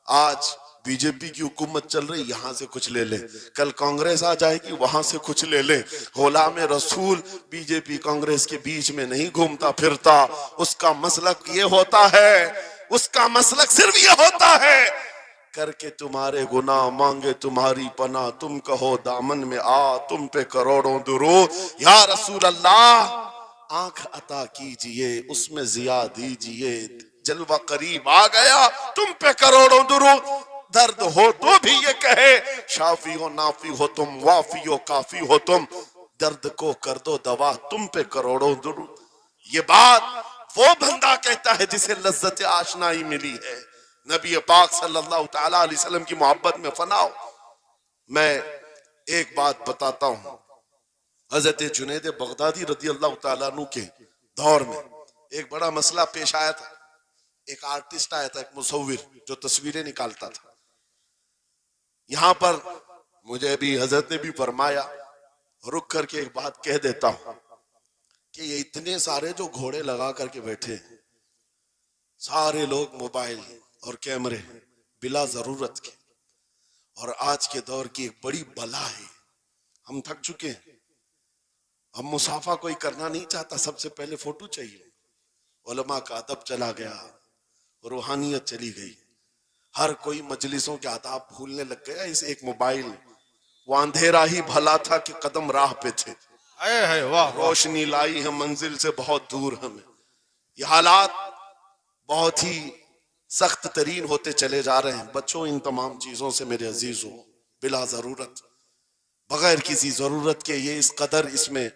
आज बीजेपी की हुकूमत चल रही, यहां से कुछ ले ले, कल कांग्रेस आ जाएगी वहां से कुछ ले ले। गुलाम रसूल बीजेपी कांग्रेस के बीच में नहीं घूमता फिरता, उसका मसलक ये होता है, उसका मसलक सिर्फ ये होता है, करके तुम्हारे गुनाह मांगे तुम्हारी पनाह, तुम कहो दामन में आ तुम पे करोड़ों दुरूद। या रसूल अल्लाह आंख अता कीजिए उसमें जिया दीजिए, जलवा करीब आ गया तुम पे करोड़ों दुरूद। दर्द हो तो भी ये कहे, शाफी हो नाफी हो तुम, वाफी हो काफी हो तुम, दर्द को कर दो दवा तुम पे करोड़ों दुरूद। ये बात वो बंदा कहता है जिसे लज्जत आशनाई मिली है, नबी पाक सल्लल्लाहु ताला अलैहि वसल्लम की मोहब्बत में फनाओ। मैं एक बात बताता हूं, हजरत जुनैद बगदादी रदी अल्लाह ताला अन्हु के दौर में एक बड़ा मसला पेश आया था। एक आर्टिस्ट आया था, एक मुसव्विर जो तस्वीरें निकालता था। यहां पर मुझे भी हजरत ने भी फरमाया, रुक करके एक बात कह देता हूं कि ये इतने सारे जो घोड़े लगा करके बैठे, सारे लोग मोबाइल और कैमरे बिला जरूरत के, और आज के दौर की एक बड़ी बला है। हम थक चुके हैं, हम मुसाफा कोई करना नहीं चाहता, सबसे पहले फोटो चाहिए। उलमा का अदब चला गया, रूहानियत चली गई, हर कोई मजलिसों के आदाब भूलने लग गया। इस एक मोबाइल, वो अंधेरा ही भला था कि कदम राह पे थे, रोशनी लाई है मंजिल से बहुत दूर हमें। ये हालात बहुत ही सख्त तरीन होते चले जा रहे हैं। बच्चों, इन तमाम चीजों से मेरे अजीजों, बिला जरूरत, बगैर किसी जरूरत के ये इस कदर इसमें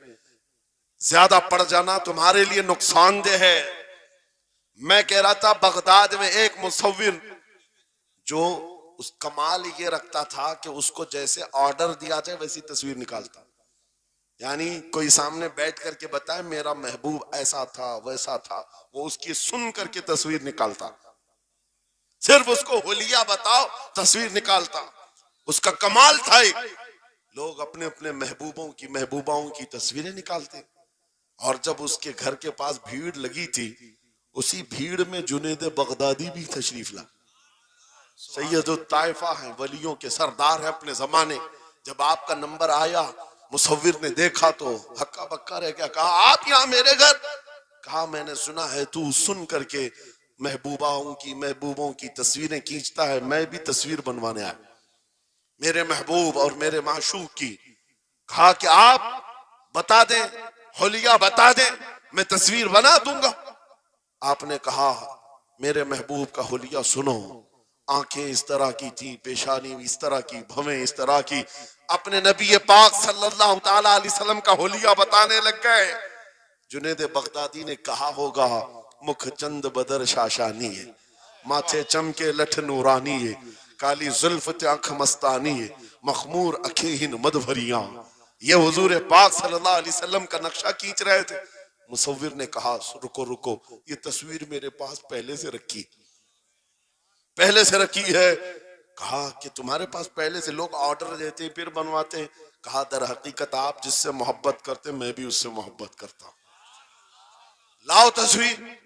ज्यादा पड़ जाना तुम्हारे लिए नुकसानदेह है। मैं कह रहा था, बगदाद में एक मुसव्विर जो उस कमाल ये रखता था कि उसको जैसे ऑर्डर दिया जाए वैसी तस्वीर निकालता। यानी कोई सामने बैठ करके बताए मेरा महबूब ऐसा था वैसा था, वो उसकी सुन करके तस्वीर निकालता। सिर्फ उसको होलिया बताओ, तस्वीर निकालता। उसका कमाल था। लोग अपने अपने महबूबों की महबूबाओं की तस्वीरें निकालते। और जब उसके घर के पास भीड़ लगी थी, उसी भीड़ में जुनेद बगदादी भी तशरीफ ला। सैयदुत ताइफा है, वलियों के सरदार है अपने जमाने। जब आपका नंबर आया, मुसव्विर ने देखा तो हक्का बक्का रह गया। कहा, आप यहाँ मेरे घर? कहा, मैंने सुना है तू सुन करके महबूबों की तस्वीरें खींचता है। मैं भी तस्वीर बनवाने आया, मेरे महबूब और मेरे माशूक की। कहा कि आप बता दें, होलिया बता दें, मैं तस्वीर बना दूंगा। आपने कहा, मेरे महबूब का होलिया सुनो। आंखें इस तरह की थी, पेशानी इस तरह की, भवें इस तरह की। अपने नबी पाक सल्लल्लाहु ताला अलैहि वसल्लम का होलिया बताने लग गए। जुनेद बगदादी ने कहा होगा, मुख चंद बदर शाशानी है, माथे चमके लठ नूरानी है, काली जुल्फ आंख मस्तानी है, मखमूर अखीहिन मदभरिया। ये हुजूर पाक सल्लल्लाहु अलैहि वसल्लम का नक्शा खींच रहे थे। मुसव्विर ने कहा, रुको रुको, ये तस्वीर मेरे पास पहले से रखी है। कहा कि तुम्हारे पास पहले से लोग ऑर्डर देते फिर बनवाते। कहा, दर हकीकत आप जिससे मोहब्बत करते मैं भी उससे मोहब्बत करता हूं। लाओ तस्वीर।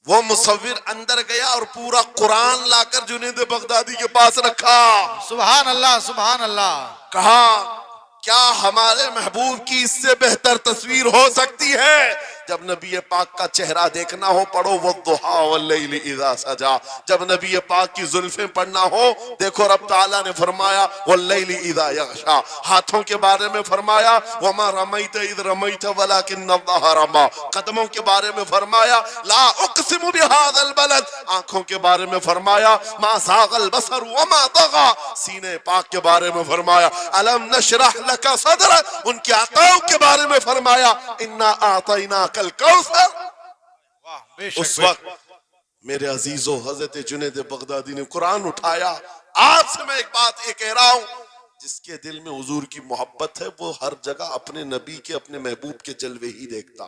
वो मुसव्विर अंदर गया और पूरा कुरान लाकर जुनेद बगदादी के पास रखा। सुभान अल्लाह, सुभान अल्लाह। कहा, क्या हमारे महबूब की इससे बेहतर तस्वीर हो सकती है? जब नबी पाक का चेहरा देखना हो, पढ़ो वद्दुहा वल्लैलि इज़ा सजा। जब नबी पाक की जुल्फें पढ़ना हो, देखो रब ताला ने फरमाया वल्लैलि इज़ा यग़शा। हाथों के बारे में फरमाया वमा रमैत इज़ रमैत वलाकिन्नल्लाह रमा। कदमों के बारे में फरमाया ला उक़सिमु बिहाज़ल बलद। आंखों के बारे में फरमाया मा ज़ाग़ल बसर वमा तग़ा। सीने पाक के बारे में फरमाया अलम नशरह लका सदरक। उनके आकाओं के बारे में फरमाया इन्ना आतैना कल कौसर। उस वक्त मेरे अजीजों, हजरत जुनेद बगदादी ने कुरान उठाया। आपसे मैं एक बात ये कह रहा हूं, जिसके दिल में हुजूर की मोहब्बत है वो हर जगह अपने नबी के, अपने महबूब के जलवे ही देखता।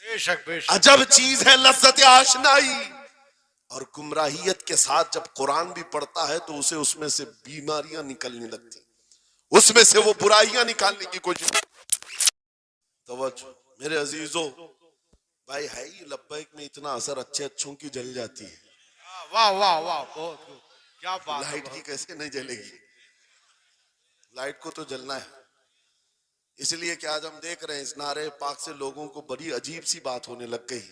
बेशक बेशक। अजब चीज है लज्जत आशनाई। और गुमराहियत के साथ जब कुरान भी पढ़ता है तो उसे उसमें से बीमारियां निकलने लगती, उसमें से वो बुराइयां निकालने की कोशिश। तवज्जो मेरे अजीजों, भाई है ही लब्बैक में इतना असर अच्छे अच्छों की जल जाती है। वाह वाह वाह, बहुत क्या बात। लाइट की कैसे नहीं जलेगी? लाइट को तो जलना है। इसलिए कि आज हम देख रहे हैं इस नारे पाक से लोगों को बड़ी अजीब सी बात होने लग गई।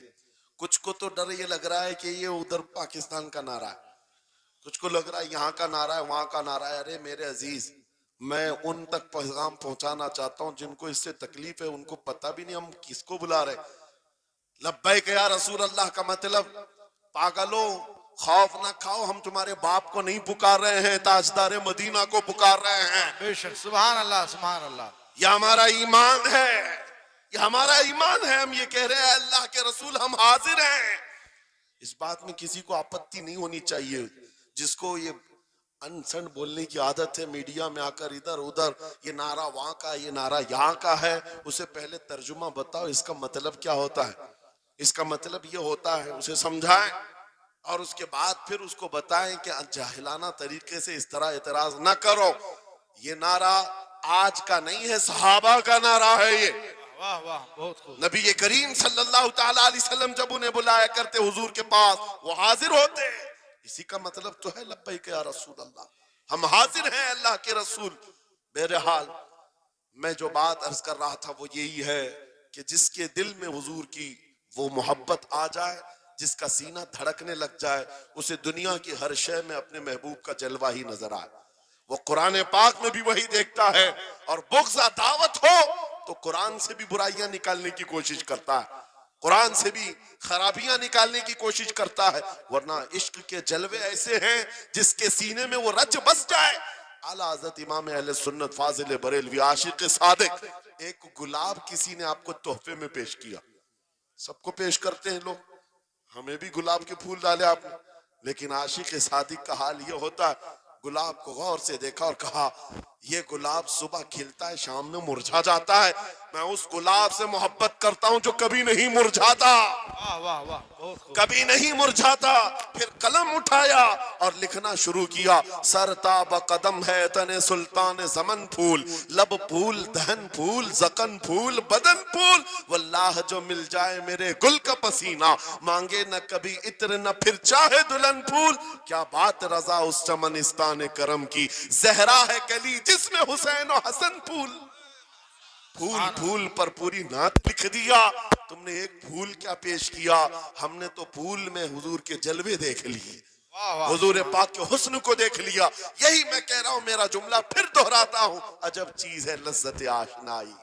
कुछ को तो डर ये लग रहा है कि ये उधर पाकिस्तान का नारा है, कुछ को लग रहा है यहाँ का नारा है, वहां का नारा है। अरे मेरे अजीज, मैं उन तक पैगाम पहुंचाना चाहता हूं जिनको इससे तकलीफ है, उनको पता भी नहीं हम किसको बुला रहे। लब्बैक या रसूल अल्लाह का मतलब, पागलो खौफ ना खाओ, हम तुम्हारे बाप को नहीं पुकार रहे हैं, ताजदार मदीना को पुकार रहे हैं। बेशक, सुभान अल्लाह, सुभान अल्लाह। यह हमारा ईमान है, यह हमारा ईमान है। हम ये कह रहे हैं अल्लाह के रसूल हम हाजिर हैं। इस बात में किसी को आपत्ति नहीं होनी चाहिए। जिसको ये अनसन बोलने की आदत है, मीडिया में आकर इधर उधर ये नारा वहां का, ये नारा यहाँ का है, उसे पहले तर्जुमा बताओ इसका मतलब क्या होता है। इसका मतलब ये होता है, उसे समझाएं और उसके बाद फिर उसको बताएं कि जाहिलाना तरीके से इस तरह एतराज ना करो। ये नारा आज का नहीं है, सहाबा का नारा है ये। वाह वाह, बहुत खूब। नबी करीम सल्लल्लाहु ताला अलैहि वसल्लम जब उन्हें बुलाया करते हुजूर के पास, वो हाजिर होते। इसी का मतलब तो है लब्बैक या रसूल अल्लाह, हम हाजिर हैं अल्लाह के रसूल। बहरहाल मैं जो बात अर्ज कर रहा था वो यही है कि जिसके दिल में हुजूर की वो मोहब्बत आ जाए, जिसका सीना धड़कने लग जाए, उसे दुनिया की हर शय में अपने महबूब का जलवा ही नजर आए। वो कुरान पाक में भी वही देखता है। और बुग़्ज़ दावत हो तो कुरान से भी बुराइयां निकालने की कोशिश करता है। कुरान से भी खराबियां निकालने की कोशिश करता है, वरना इश्क के जलवे ऐसे हैं जिसके सीने में वो रच बस जाए। आला हज़रत इमाम अहले सुन्नत फाजिल बरेलवी आशिक सादिक, एक गुलाब किसी ने आपको तोहफे में पेश किया, सबको पेश करते हैं लोग, हमें भी गुलाब के फूल डाले आपने, लेकिन आशिक सादिक का हाल ये होता है, गुलाब को गौर से देखा और कहा ये गुलाब सुबह खिलता है शाम में मुरझा जाता है, मैं उस गुलाब से मोहब्बत करता हूं जो कभी नहीं मुरझाता, वाह वाह वाह, बहुत खूब। कभी नहीं मुरझाता। फिर कलम उठाया और लिखना शुरू किया, सरताब कदम है तने सुल्तान जमन फूल, लब फूल दहन फूल जकन फूल बदन फूल, वल्लाह जो मिल जाए मेरे गुल का पसीना, मांगे न कभी इत्र न फिर चाहे दुल्हन फूल, क्या बात रजा उस चमनिस्तान करम की, जहरा है कली जिसमें हुसैन और हसन फूल। फूल फूल पर पूरी नात लिख दिया, तुमने एक फूल क्या पेश किया, हमने तो फूल में हुजूर के जलवे देख लिए, वाह वाह, हुजूर पाक के हुस्न को देख लिया। यही मैं कह रहा हूं, मेरा जुमला फिर दोहराता हूं, अजब चीज है लज्जत आशनाई,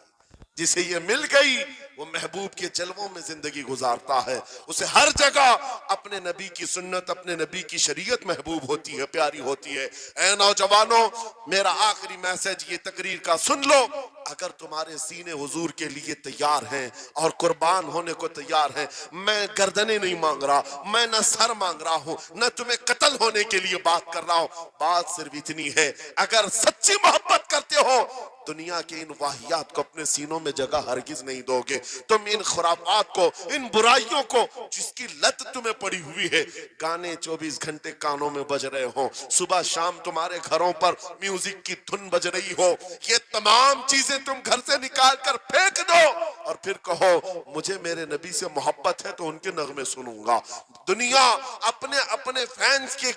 जिसे ये मिल गई वो महबूब के जलवों में जिंदगी गुजारता है, उसे हर जगह अपने नबी की सुन्नत अपने नबी की शरीयत महबूब होती है, प्यारी होती है। ऐ नौजवानों, मेरा आखिरी मैसेज ये तकरीर का सुन लो, अगर तुम्हारे सीने हुजूर के लिए तैयार हैं और कुर्बान होने को तैयार हैं, मैं गर्दनें नहीं मांग रहा, मैं न सर मांग रहा हूं, न तुम्हें कत्ल होने के लिए बात कर रहा हूं, बात सिर्फ इतनी है, अगर सच्ची मोहब्बत करते हो दुनिया के इन वाहियात को अपने सीनों में जगह हरगिज नहीं दोगे, तुम इन खुराफात को, इन बुराइयों को जिसकी लत तुम्हें पड़ी हुई है, गाने 24 घंटे कानों में बज रहे हो, सुबह शाम तुम्हारे घरों पर म्यूजिक की धुन बज रही हो, ये तमाम चीजें तुम घर से निकाल कर फेंक दो और फिर कहो मुझे मेरे नबी से मोहब्बत है तो उनके नगमे सुनूंगा। दुनिया अपने अपने फैंस के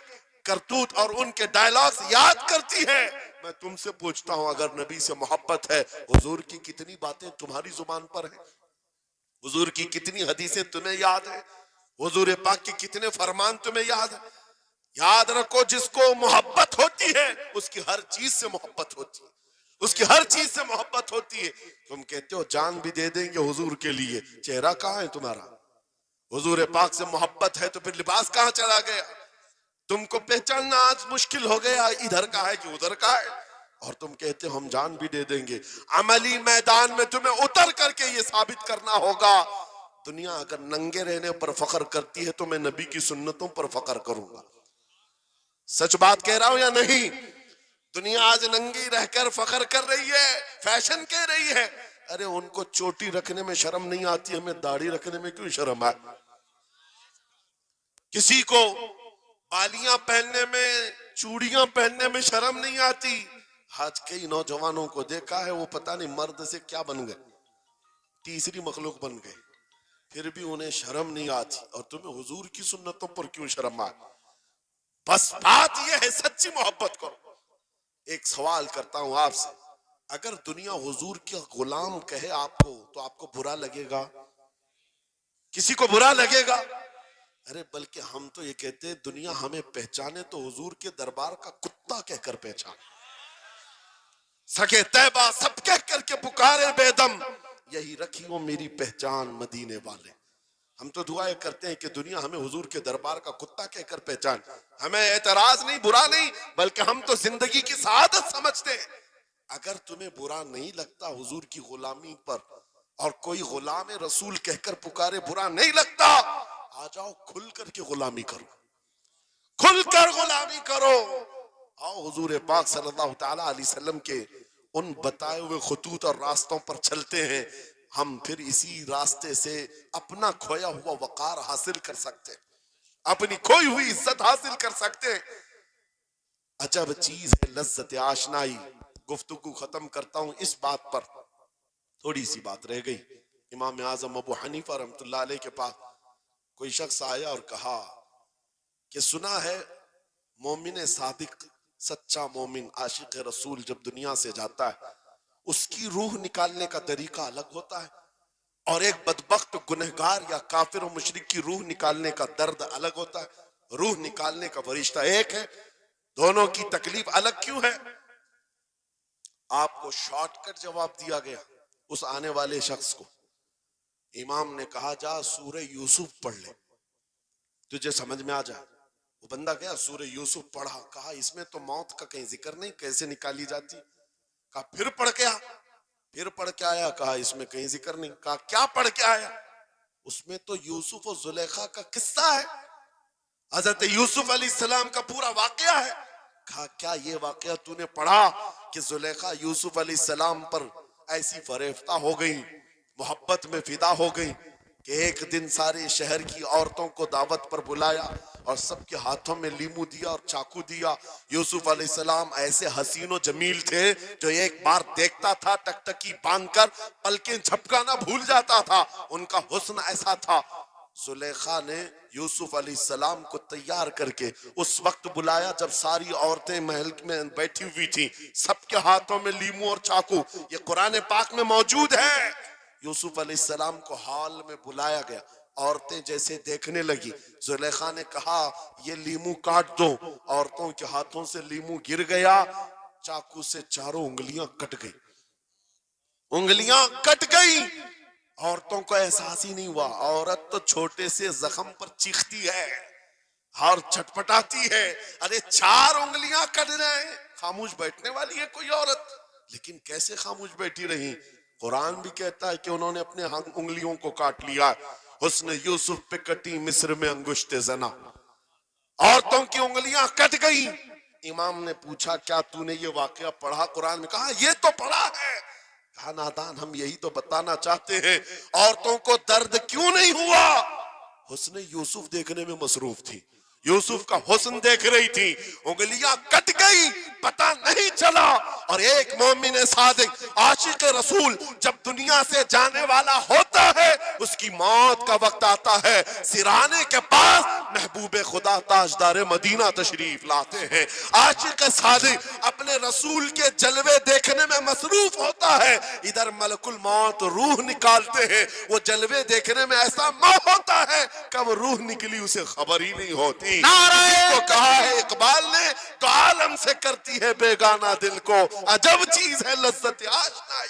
करतूत और उनके डायलॉग्स याद करती है, मैं तुमसे पूछता हूं, अगर नबी से मोहब्बत है, हुजूर की कितनी बातें तुम्हारी जुबान पर है, हुजूर की कितनी हदीसें तुम्हें याद है, हुजूर पाक के कितने फरमान तुम्हें याद है। याद रखो, जिसको मोहब्बत होती है उसकी हर चीज से मोहब्बत होती है, उसकी हर चीज से मोहब्बत होती है। तुम कहते हो जान भी दे देंगे हुजूर के लिए, चेहरा कहाँ है तुम्हारा? हुजूर पाक से मोहब्बत है तो फिर लिबास कहाँ चला गया? तुमको पहचानना आज मुश्किल हो गया, इधर का है कि उधर का है, और तुम कहते हो हम जान भी दे देंगे। अमली मैदान में तुम्हें उतर करके ये साबित करना होगा, दुनिया अगर नंगे रहने पर फख्र करती है तो मैं नबी की सुन्नतों पर फख्र करूंगा। सच बात कह रहा हूं या नहीं? दुनिया आज नंगी रहकर फख्र कर रही है, फैशन कह रही है। अरे उनको चोटी रखने में शर्म नहीं आती, हमें दाढ़ी रखने में क्यों शर्म है? किसी को बालियां पहनने में, चूड़ियां पहनने में शर्म नहीं आती। आज कई नौजवानों को देखा है, वो पता नहीं मर्द से क्या बन गए, तीसरी मखलूक बन गए, फिर भी उन्हें शर्म नहीं आती, और तुम्हें हुजूर की सुन्नतों पर क्यों शर्म आए? बस बात यह है, सच्ची मोहब्बत करो। एक सवाल करता हूं आपसे, अगर दुनिया हुजूर के गुलाम कहे आपको तो आपको बुरा लगेगा? किसी को बुरा लगेगा? अरे बल्कि हम तो ये कहते हैं दुनिया हमें पहचाने तो हुजूर के दरबार का कुत्ता कहकर पहचाने, सके तैबा सब कह करके पुकारे बेदम, यही रखी हो मेरी पहचान मदीने वाले। हम तो दुआएं करते हैं कि दुनिया हमें हुजूर के दरबार का कुत्ता कहकर पहचान। हमें एतराज नहीं, बुरा नहीं, बल्कि हम तो जिंदगी की सआदत समझते हैं। अगर तुम्हें बुरा नहीं लगता हुजूर की गुलामी पर, और कोई गुलाम रसूल कहकर पुकारे बुरा नहीं लगता, आ जाओ खुल करके गुलामी करो, खुलकर गुलामी करो। आओ हुजूर पाक सल्लल्लाहु तआला अलैहि वसल्लम के उन बताए हुए खुतूत और रास्तों पर चलते हैं, हम फिर इसी रास्ते से अपना खोया हुआ वकार हासिल कर सकते हैं, अपनी खोई हुई इज्जत हासिल कर सकते हैं। अजब चीज है लज्जत आशनाई। गुफ्तगू खत्म करता हूं इस बात पर, थोड़ी सी बात रह गई। इमाम आजम अबू हनीफा रहमतुल्लाह अलैह के पास कोई शख्स आया और कहा कि सुना है मोमिन सादिक, सच्चा मोमिन आशिक रसूल जब दुनिया से जाता है उसकी रूह निकालने का तरीका अलग होता है, और एक बदबख्त गुनहगार या काफिर और मुशरिक की रूह निकालने का दर्द अलग होता है। रूह निकालने का फरिश्ता एक है, दोनों की तकलीफ अलग क्यों है? आपको शॉर्टकट जवाब दिया गया उस आने वाले शख्स को। इमाम ने कहा जा सूरह यूसुफ पढ़ ले, तुझे समझ में आ जाए। वो बंदा गया, सूरह यूसुफ पढ़ा, कहा इसमें तो मौत का कहीं जिक्र नहीं, कैसे निकाली जाती। कहा फिर पढ़ के आ, फिर पढ़ के आया, कहा इसमें कहीं जिक्र नहीं। कहा क्या पढ़ के आया? उसमें तो यूसुफ और जुलेखा का किस्सा है, हजरत यूसुफ अलैहिस्सलाम का पूरा वाकया है। कहा क्या ये वाकया तूने पढ़ा कि जुलेखा यूसुफ अलैहिस्सलाम पर ऐसी फरेफ्ता हो गई, मोहब्बत में फिदा हो गई कि एक दिन सारे शहर की औरतों को दावत पर बुलाया और सबके हाथों में लीमू दिया और चाकू दिया। यूसुफ अलैहिस्सलाम ऐसे हसीनो जमील थे जो एक बार देखता था टकटकी बांधकर पलकें झपकाना भूल जाता था, उनका हुस्न ऐसा था। जुलेखा ने यूसुफ अलैहिस्सलाम को तैयार करके उस वक्त बुलाया जब सारी औरतें महल में बैठी हुई थी, सबके हाथों में लीमू और चाकू, ये कुरान पाक में मौजूद है। यूसुफ अलैहिस्सलाम को हॉल में बुलाया गया, औरतें जैसे देखने लगी, जुलेखा ने कहा ये लीमू काट दो। औरतों के हाथों से लीमू गिर गया, चाकू से चारों उंगलियां कट गई, उंगलियां कट गई। औरतों को एहसास ही नहीं हुआ। औरत तो छोटे से जख्म पर चीखती है और छटपटाती है, अरे 4 उंगलियां कट रहे, खामोश बैठने वाली है कोई औरत, लेकिन कैसे खामोश बैठी रही? कुरान भी कहता है कि उन्होंने अपने उंगलियों को काट लिया। हुस्न यूसुफ पे कटी मिस्र में अंगुश्ते जना, औरतों की उंगलियां कट गई। इमाम ने पूछा क्या तूने ये वाकया पढ़ा कुरान में? कहा ये तो पढ़ा है। कहा नादान, हम यही तो बताना चाहते हैं, औरतों को दर्द क्यों नहीं हुआ? हुस्न यूसुफ देखने में मसरूफ थी, यूसुफ का हुस्न देख रही थी, उंगलियां कट गई, पता नहीं चला। और एक मोमिन सादिक आशिक रसूल जब दुनिया से जाने वाला होता है, उसकी मौत का वक्त आता है, सिराने के पास महबूब खुदा ताजदार मदीना तशरीफ लाते हैं। आशिक सादिक अपने रसूल के जलवे देखने में मसरूफ होता है, इधर मलकुल मौत रूह निकालते हैं, वो जलवे देखने में ऐसा मौत होता है कब रूह निकली उसे खबर ही नहीं होती। को कहा है इकबाल ने, तो आलम से करती है बेगाना दिल को, अजब चीज है लज्जत आशनाई।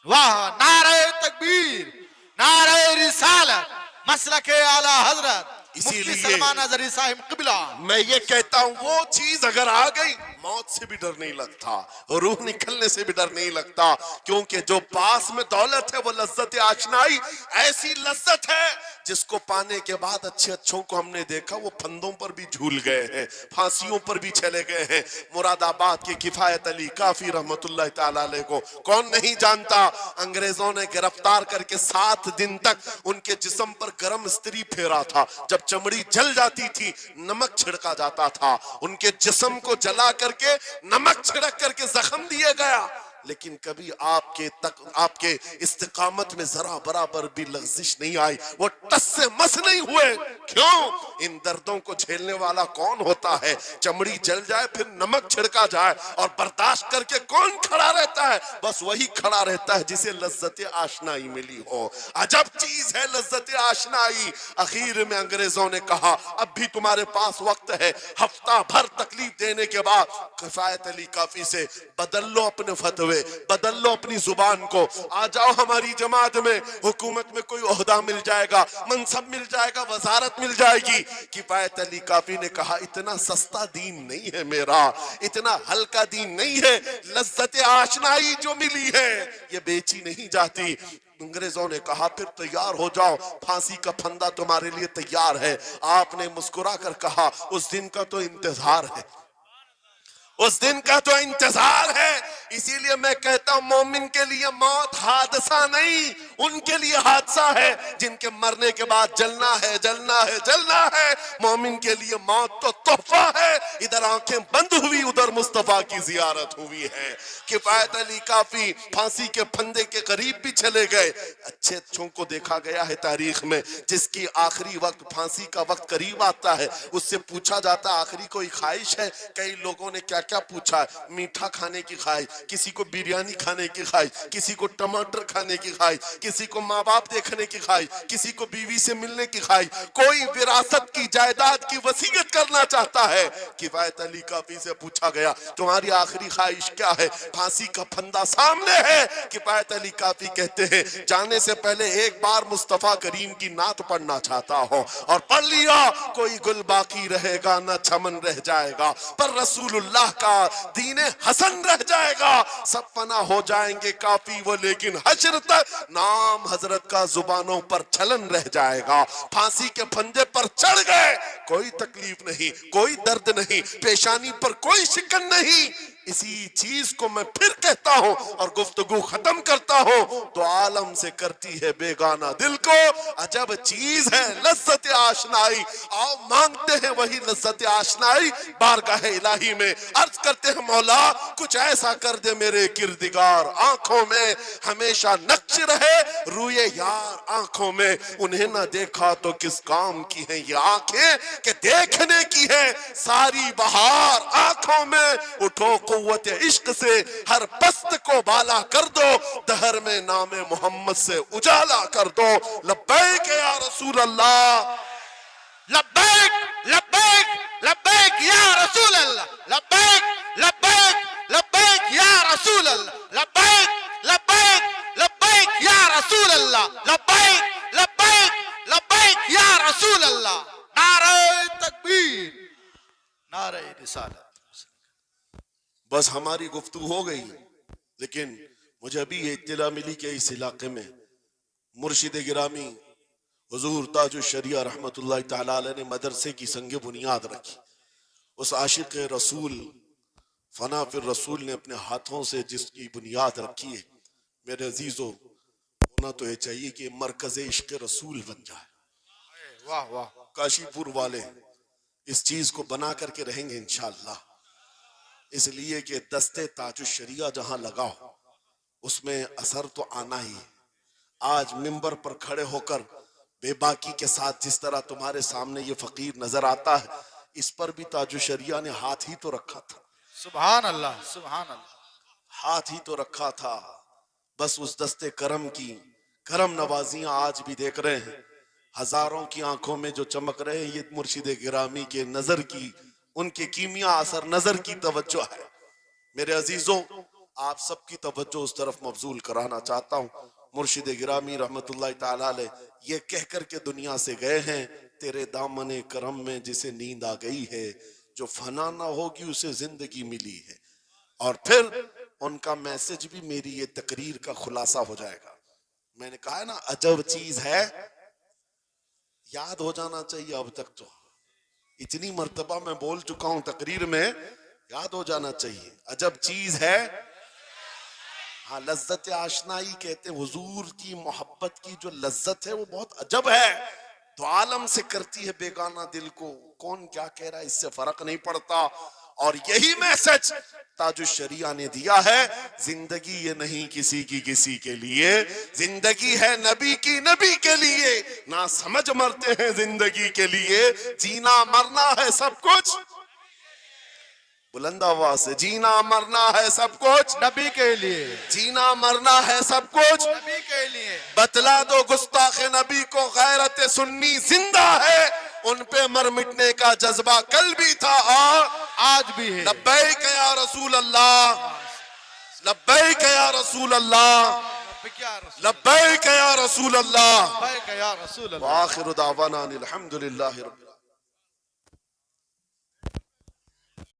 वाह, नारे तकबीर, नारे रिसालत, मसलके आला हजरत इसीलिए सलमान अज़हरी साहिब क़िबला। मैं ये कहता हूं वो चीज अगर आ गई, मौत से भी डर नहीं लगता, रूह निकलने से भी डर नहीं लगता, क्योंकि जो पास में दौलत है वो लज्जत आशनाई ऐसी लज्जत है जिसको पाने के बाद अच्छे अच्छों को हमने देखा वो फंदों पर भी झूल गए हैं, फांसियों पर भी चले गए हैं। मुरादाबाद के किफायत अली काफी रहमतुल्लाह ताला अलैह को कौन नहीं जानता, अंग्रेजों ने गिरफ्तार करके 7 दिन तक उनके जिस्म पर गर्म इस्त्री फेरा था, जब चमड़ी जल जाती थी नमक छिड़का जाता था, उनके जिस्म को जला करके नमक छिड़क करके जख्म दिया गया, लेकिन कभी आपके इस्तिकामत में जरा बराबर भी लग़्ज़िश नहीं आई, वो टस से मस नहीं हुए। क्यों? इन दर्दों को झेलने वाला कौन होता है? चमड़ी जल जाए फिर नमक छिड़का जाए और बर्दाश्त करके कौन खड़ा रहता है? बस वही खड़ा रहता है जिसे लज्जत आशनाई मिली हो। अजब चीज है लज्जत आशनाई। आखिर में अंग्रेजों ने कहा अब भी तुम्हारे पास वक्त है, हफ्ता भर तकलीफ देने के बाद किफायत अली काफी से बदल लो अपने फतवे, बदल लो अपनी जुबान को, आ जाओ हमारी जमात में, हुकूमत में कोई ओहदा मिल जाएगा, मनसब मिल जाएगा, वजारत मिल जाएगी। किफायत अली काफी ने कहा इतना सस्ता दीन नहीं है मेरा, इतना हल्का दीन नहीं है, लज्जत आशनाई जो मिली है ये बेची नहीं जाती। अंग्रेजों ने कहा फिर तैयार हो जाओ, फांसी का फंदा तुम्हारे लिए तैयार है। आपने मुस्कुरा कर कहा उस दिन का तो इंतजार है, उस दिन का तो इंतजार है। इसीलिए मैं कहता हूं मोमिन के लिए मौत हादसा नहीं, उनके लिए हादसा है जिनके मरने के बाद जलना है, जलना है, जलना है। मोमिन के लिए मौत तो तोहफा है, इधर आंखें बंद हुई उधर मुस्तफा की जियारत हुई है। किफायत अली काफी फांसी के फंदे के करीब भी चले गए। अच्छे अच्छों को देखा गया है तारीख में, जिसकी आखिरी वक्त फांसी का वक्त करीब आता है उससे पूछा जाता आखिरी कोई ख्वाहिश है? कई लोगों ने क्या क्या पूछा है, मीठा खाने की ख्वाहिश, किसी को बिरयानी खाने की ख्वाहिश, किसी को टमाटर खाने की ख्वाहिश, किसी को माँ बाप देखने की ख्वाहिश, किसी को बीवी से मिलने की ख्वाहिश, कोई विरासत की जायदाद की वसीयत करना चाहता है। किफायत अली काफी से पूछा गया तुम्हारी आखिरी ख्वाहिश क्या है, फांसी का फंदा सामने है। किफायत अली काफी कहते हैं जाने से पहले एक बार मुस्तफा करीम की नात पढ़ना चाहता हो, और पढ़ लिया कोई गुल बाकी रहेगा ना चमन रह जाएगा, पर रसूलुल्लाह का दीने हसन रह जाएगा। सब फना हो जाएंगे काफी वो, लेकिन हश्र तक नाम हजरत का जुबानों पर चलन रह जाएगा। फांसी के फंदे पर चढ़ गए, कोई तकलीफ नहीं, कोई दर्द नहीं, पेशानी पर कोई शिकन नहीं। इसी चीज को मैं फिर कहता हूं और गुफ्तगू खत्म करता हूं, तो आलम से करती है बेगाना दिल को अजब चीज है लज्जत आशनाई। आओ मांगते हैं वही लज्जत आशनाई बारगाह इलाही में, अर्ज करते हैं मौला कुछ ऐसा कर दे मेरे किरदिगार, आंखों में हमेशा नक्श रहे रूए यार आंखों में। उन्हें ना देखा तो किस काम की है ये आंखें कि देखने की है सारी बहार आंखों में। उठो कुव्वत इश्क से हर पस्त को बाला कर दो, दहर में नामे मोहम्मद से उजाला कर दो। लब्बैक या रसूल अल्लाह, लब्बैक लब्बैक लब्बैक या रसूल अल्लाह, लब्बैक लब्बैक लब्बैक या रसूल अल्लाह, लब्बैक लब्बैक लब्बैक या रसूल अल्लाह, लब्बैक लब्बैक लब्बैक या रसूल अल्लाह। नारे तकबीर, नारे रिसालत। बस हमारी गुफ्तगू हो गई, लेकिन मुझे अभी ये इत्तला मिली कि इस इलाके में मुर्शिद गिरामी हुजूर ताजुश शरिया रहमतुल्लाह तआला अलैह ने मदरसे की संग बुनियाद रखी। उस आशिक रसूल फना फिर रसूल ने अपने हाथों से जिसकी बुनियाद रखी है, मेरे अजीजों होना तो ये चाहिए कि मरकज इश्क रसूल बन जाए। वाह वाह, काशीपुर वाले इस चीज को बना करके रहेंगे इंशाअल्लाह, इसलिए कि दस्ते ताजुश शरिया जहां लगाओ उसमें असर तो आना ही है। आज मिंबर पर खड़े होकर बेबाकी के साथ जिस तरह तुम्हारे सामने ये फकीर नजर आता है, इस पर भी ताजुश शरिया ने हाथ ही तो रखा था। सुभान अल्लाह, सुभान अल्लाह, हाथ ही तो रखा था। बस उस दस्ते करम की करम नवाजियां आज भी देख रहे हैं, हजारों की आंखों में जो चमक रहे हैं, ये मुर्शिद गिरामी के नजर की, उनके कीमिया असर नजर की तवज्जो है। मेरे अजीजों आप सबकी तवज्जो उस तरफ मबजूल कराना चाहता हूँ। मुर्शिद गिरामी रहमतुल्लाह तआला अलैह ये कह कर के दुनिया से गए हैं, तेरे दामने करम में जिसे नींद आ गई है, जो फना ना होगी उसे जिंदगी मिली है। और फिर उनका मैसेज भी मेरी ये तकरीर का खुलासा हो जाएगा। मैंने कहा है ना अजब चीज है, याद हो जाना चाहिए। अब तक तो इतनी मर्तबा मैं बोल चुका हूं तकरीर में, याद हो जाना चाहिए। अजब चीज है, हाँ लज्जत आशनाई कहते हैं, हुजूर की मोहब्बत की जो लज्जत है वो बहुत अजब है, तो आलम से करती है बेगाना दिल को। कौन क्या कह रहा है इससे फर्क नहीं पड़ता। और यही मैसेज ताजुश शरिया ने दिया है, जिंदगी ये नहीं किसी की किसी के लिए, जिंदगी है नबी की नबी के लिए। ना समझ मरते हैं जिंदगी के लिए, जीना मरना है सब कुछ, बुलंद आवाज से, जीना मरना है सब कुछ नबी के लिए, जीना मरना है सब कुछ नबी के लिए। बतला दो गुस्ताखे नबी को गैरत सुन्नी जिंदा है, उन पे मर मिटने का जज्बा कल भी था और आज भी है। लब्बैक या रसूल अल्लाह, लब्बैक या रसूल अल्लाह, लब्बैक या रसूल अल्लाह, लब्बैक या रसूल अल्लाह। व आखिरु दावाना अनिल हम्दुलिल्लाहि रब्बिल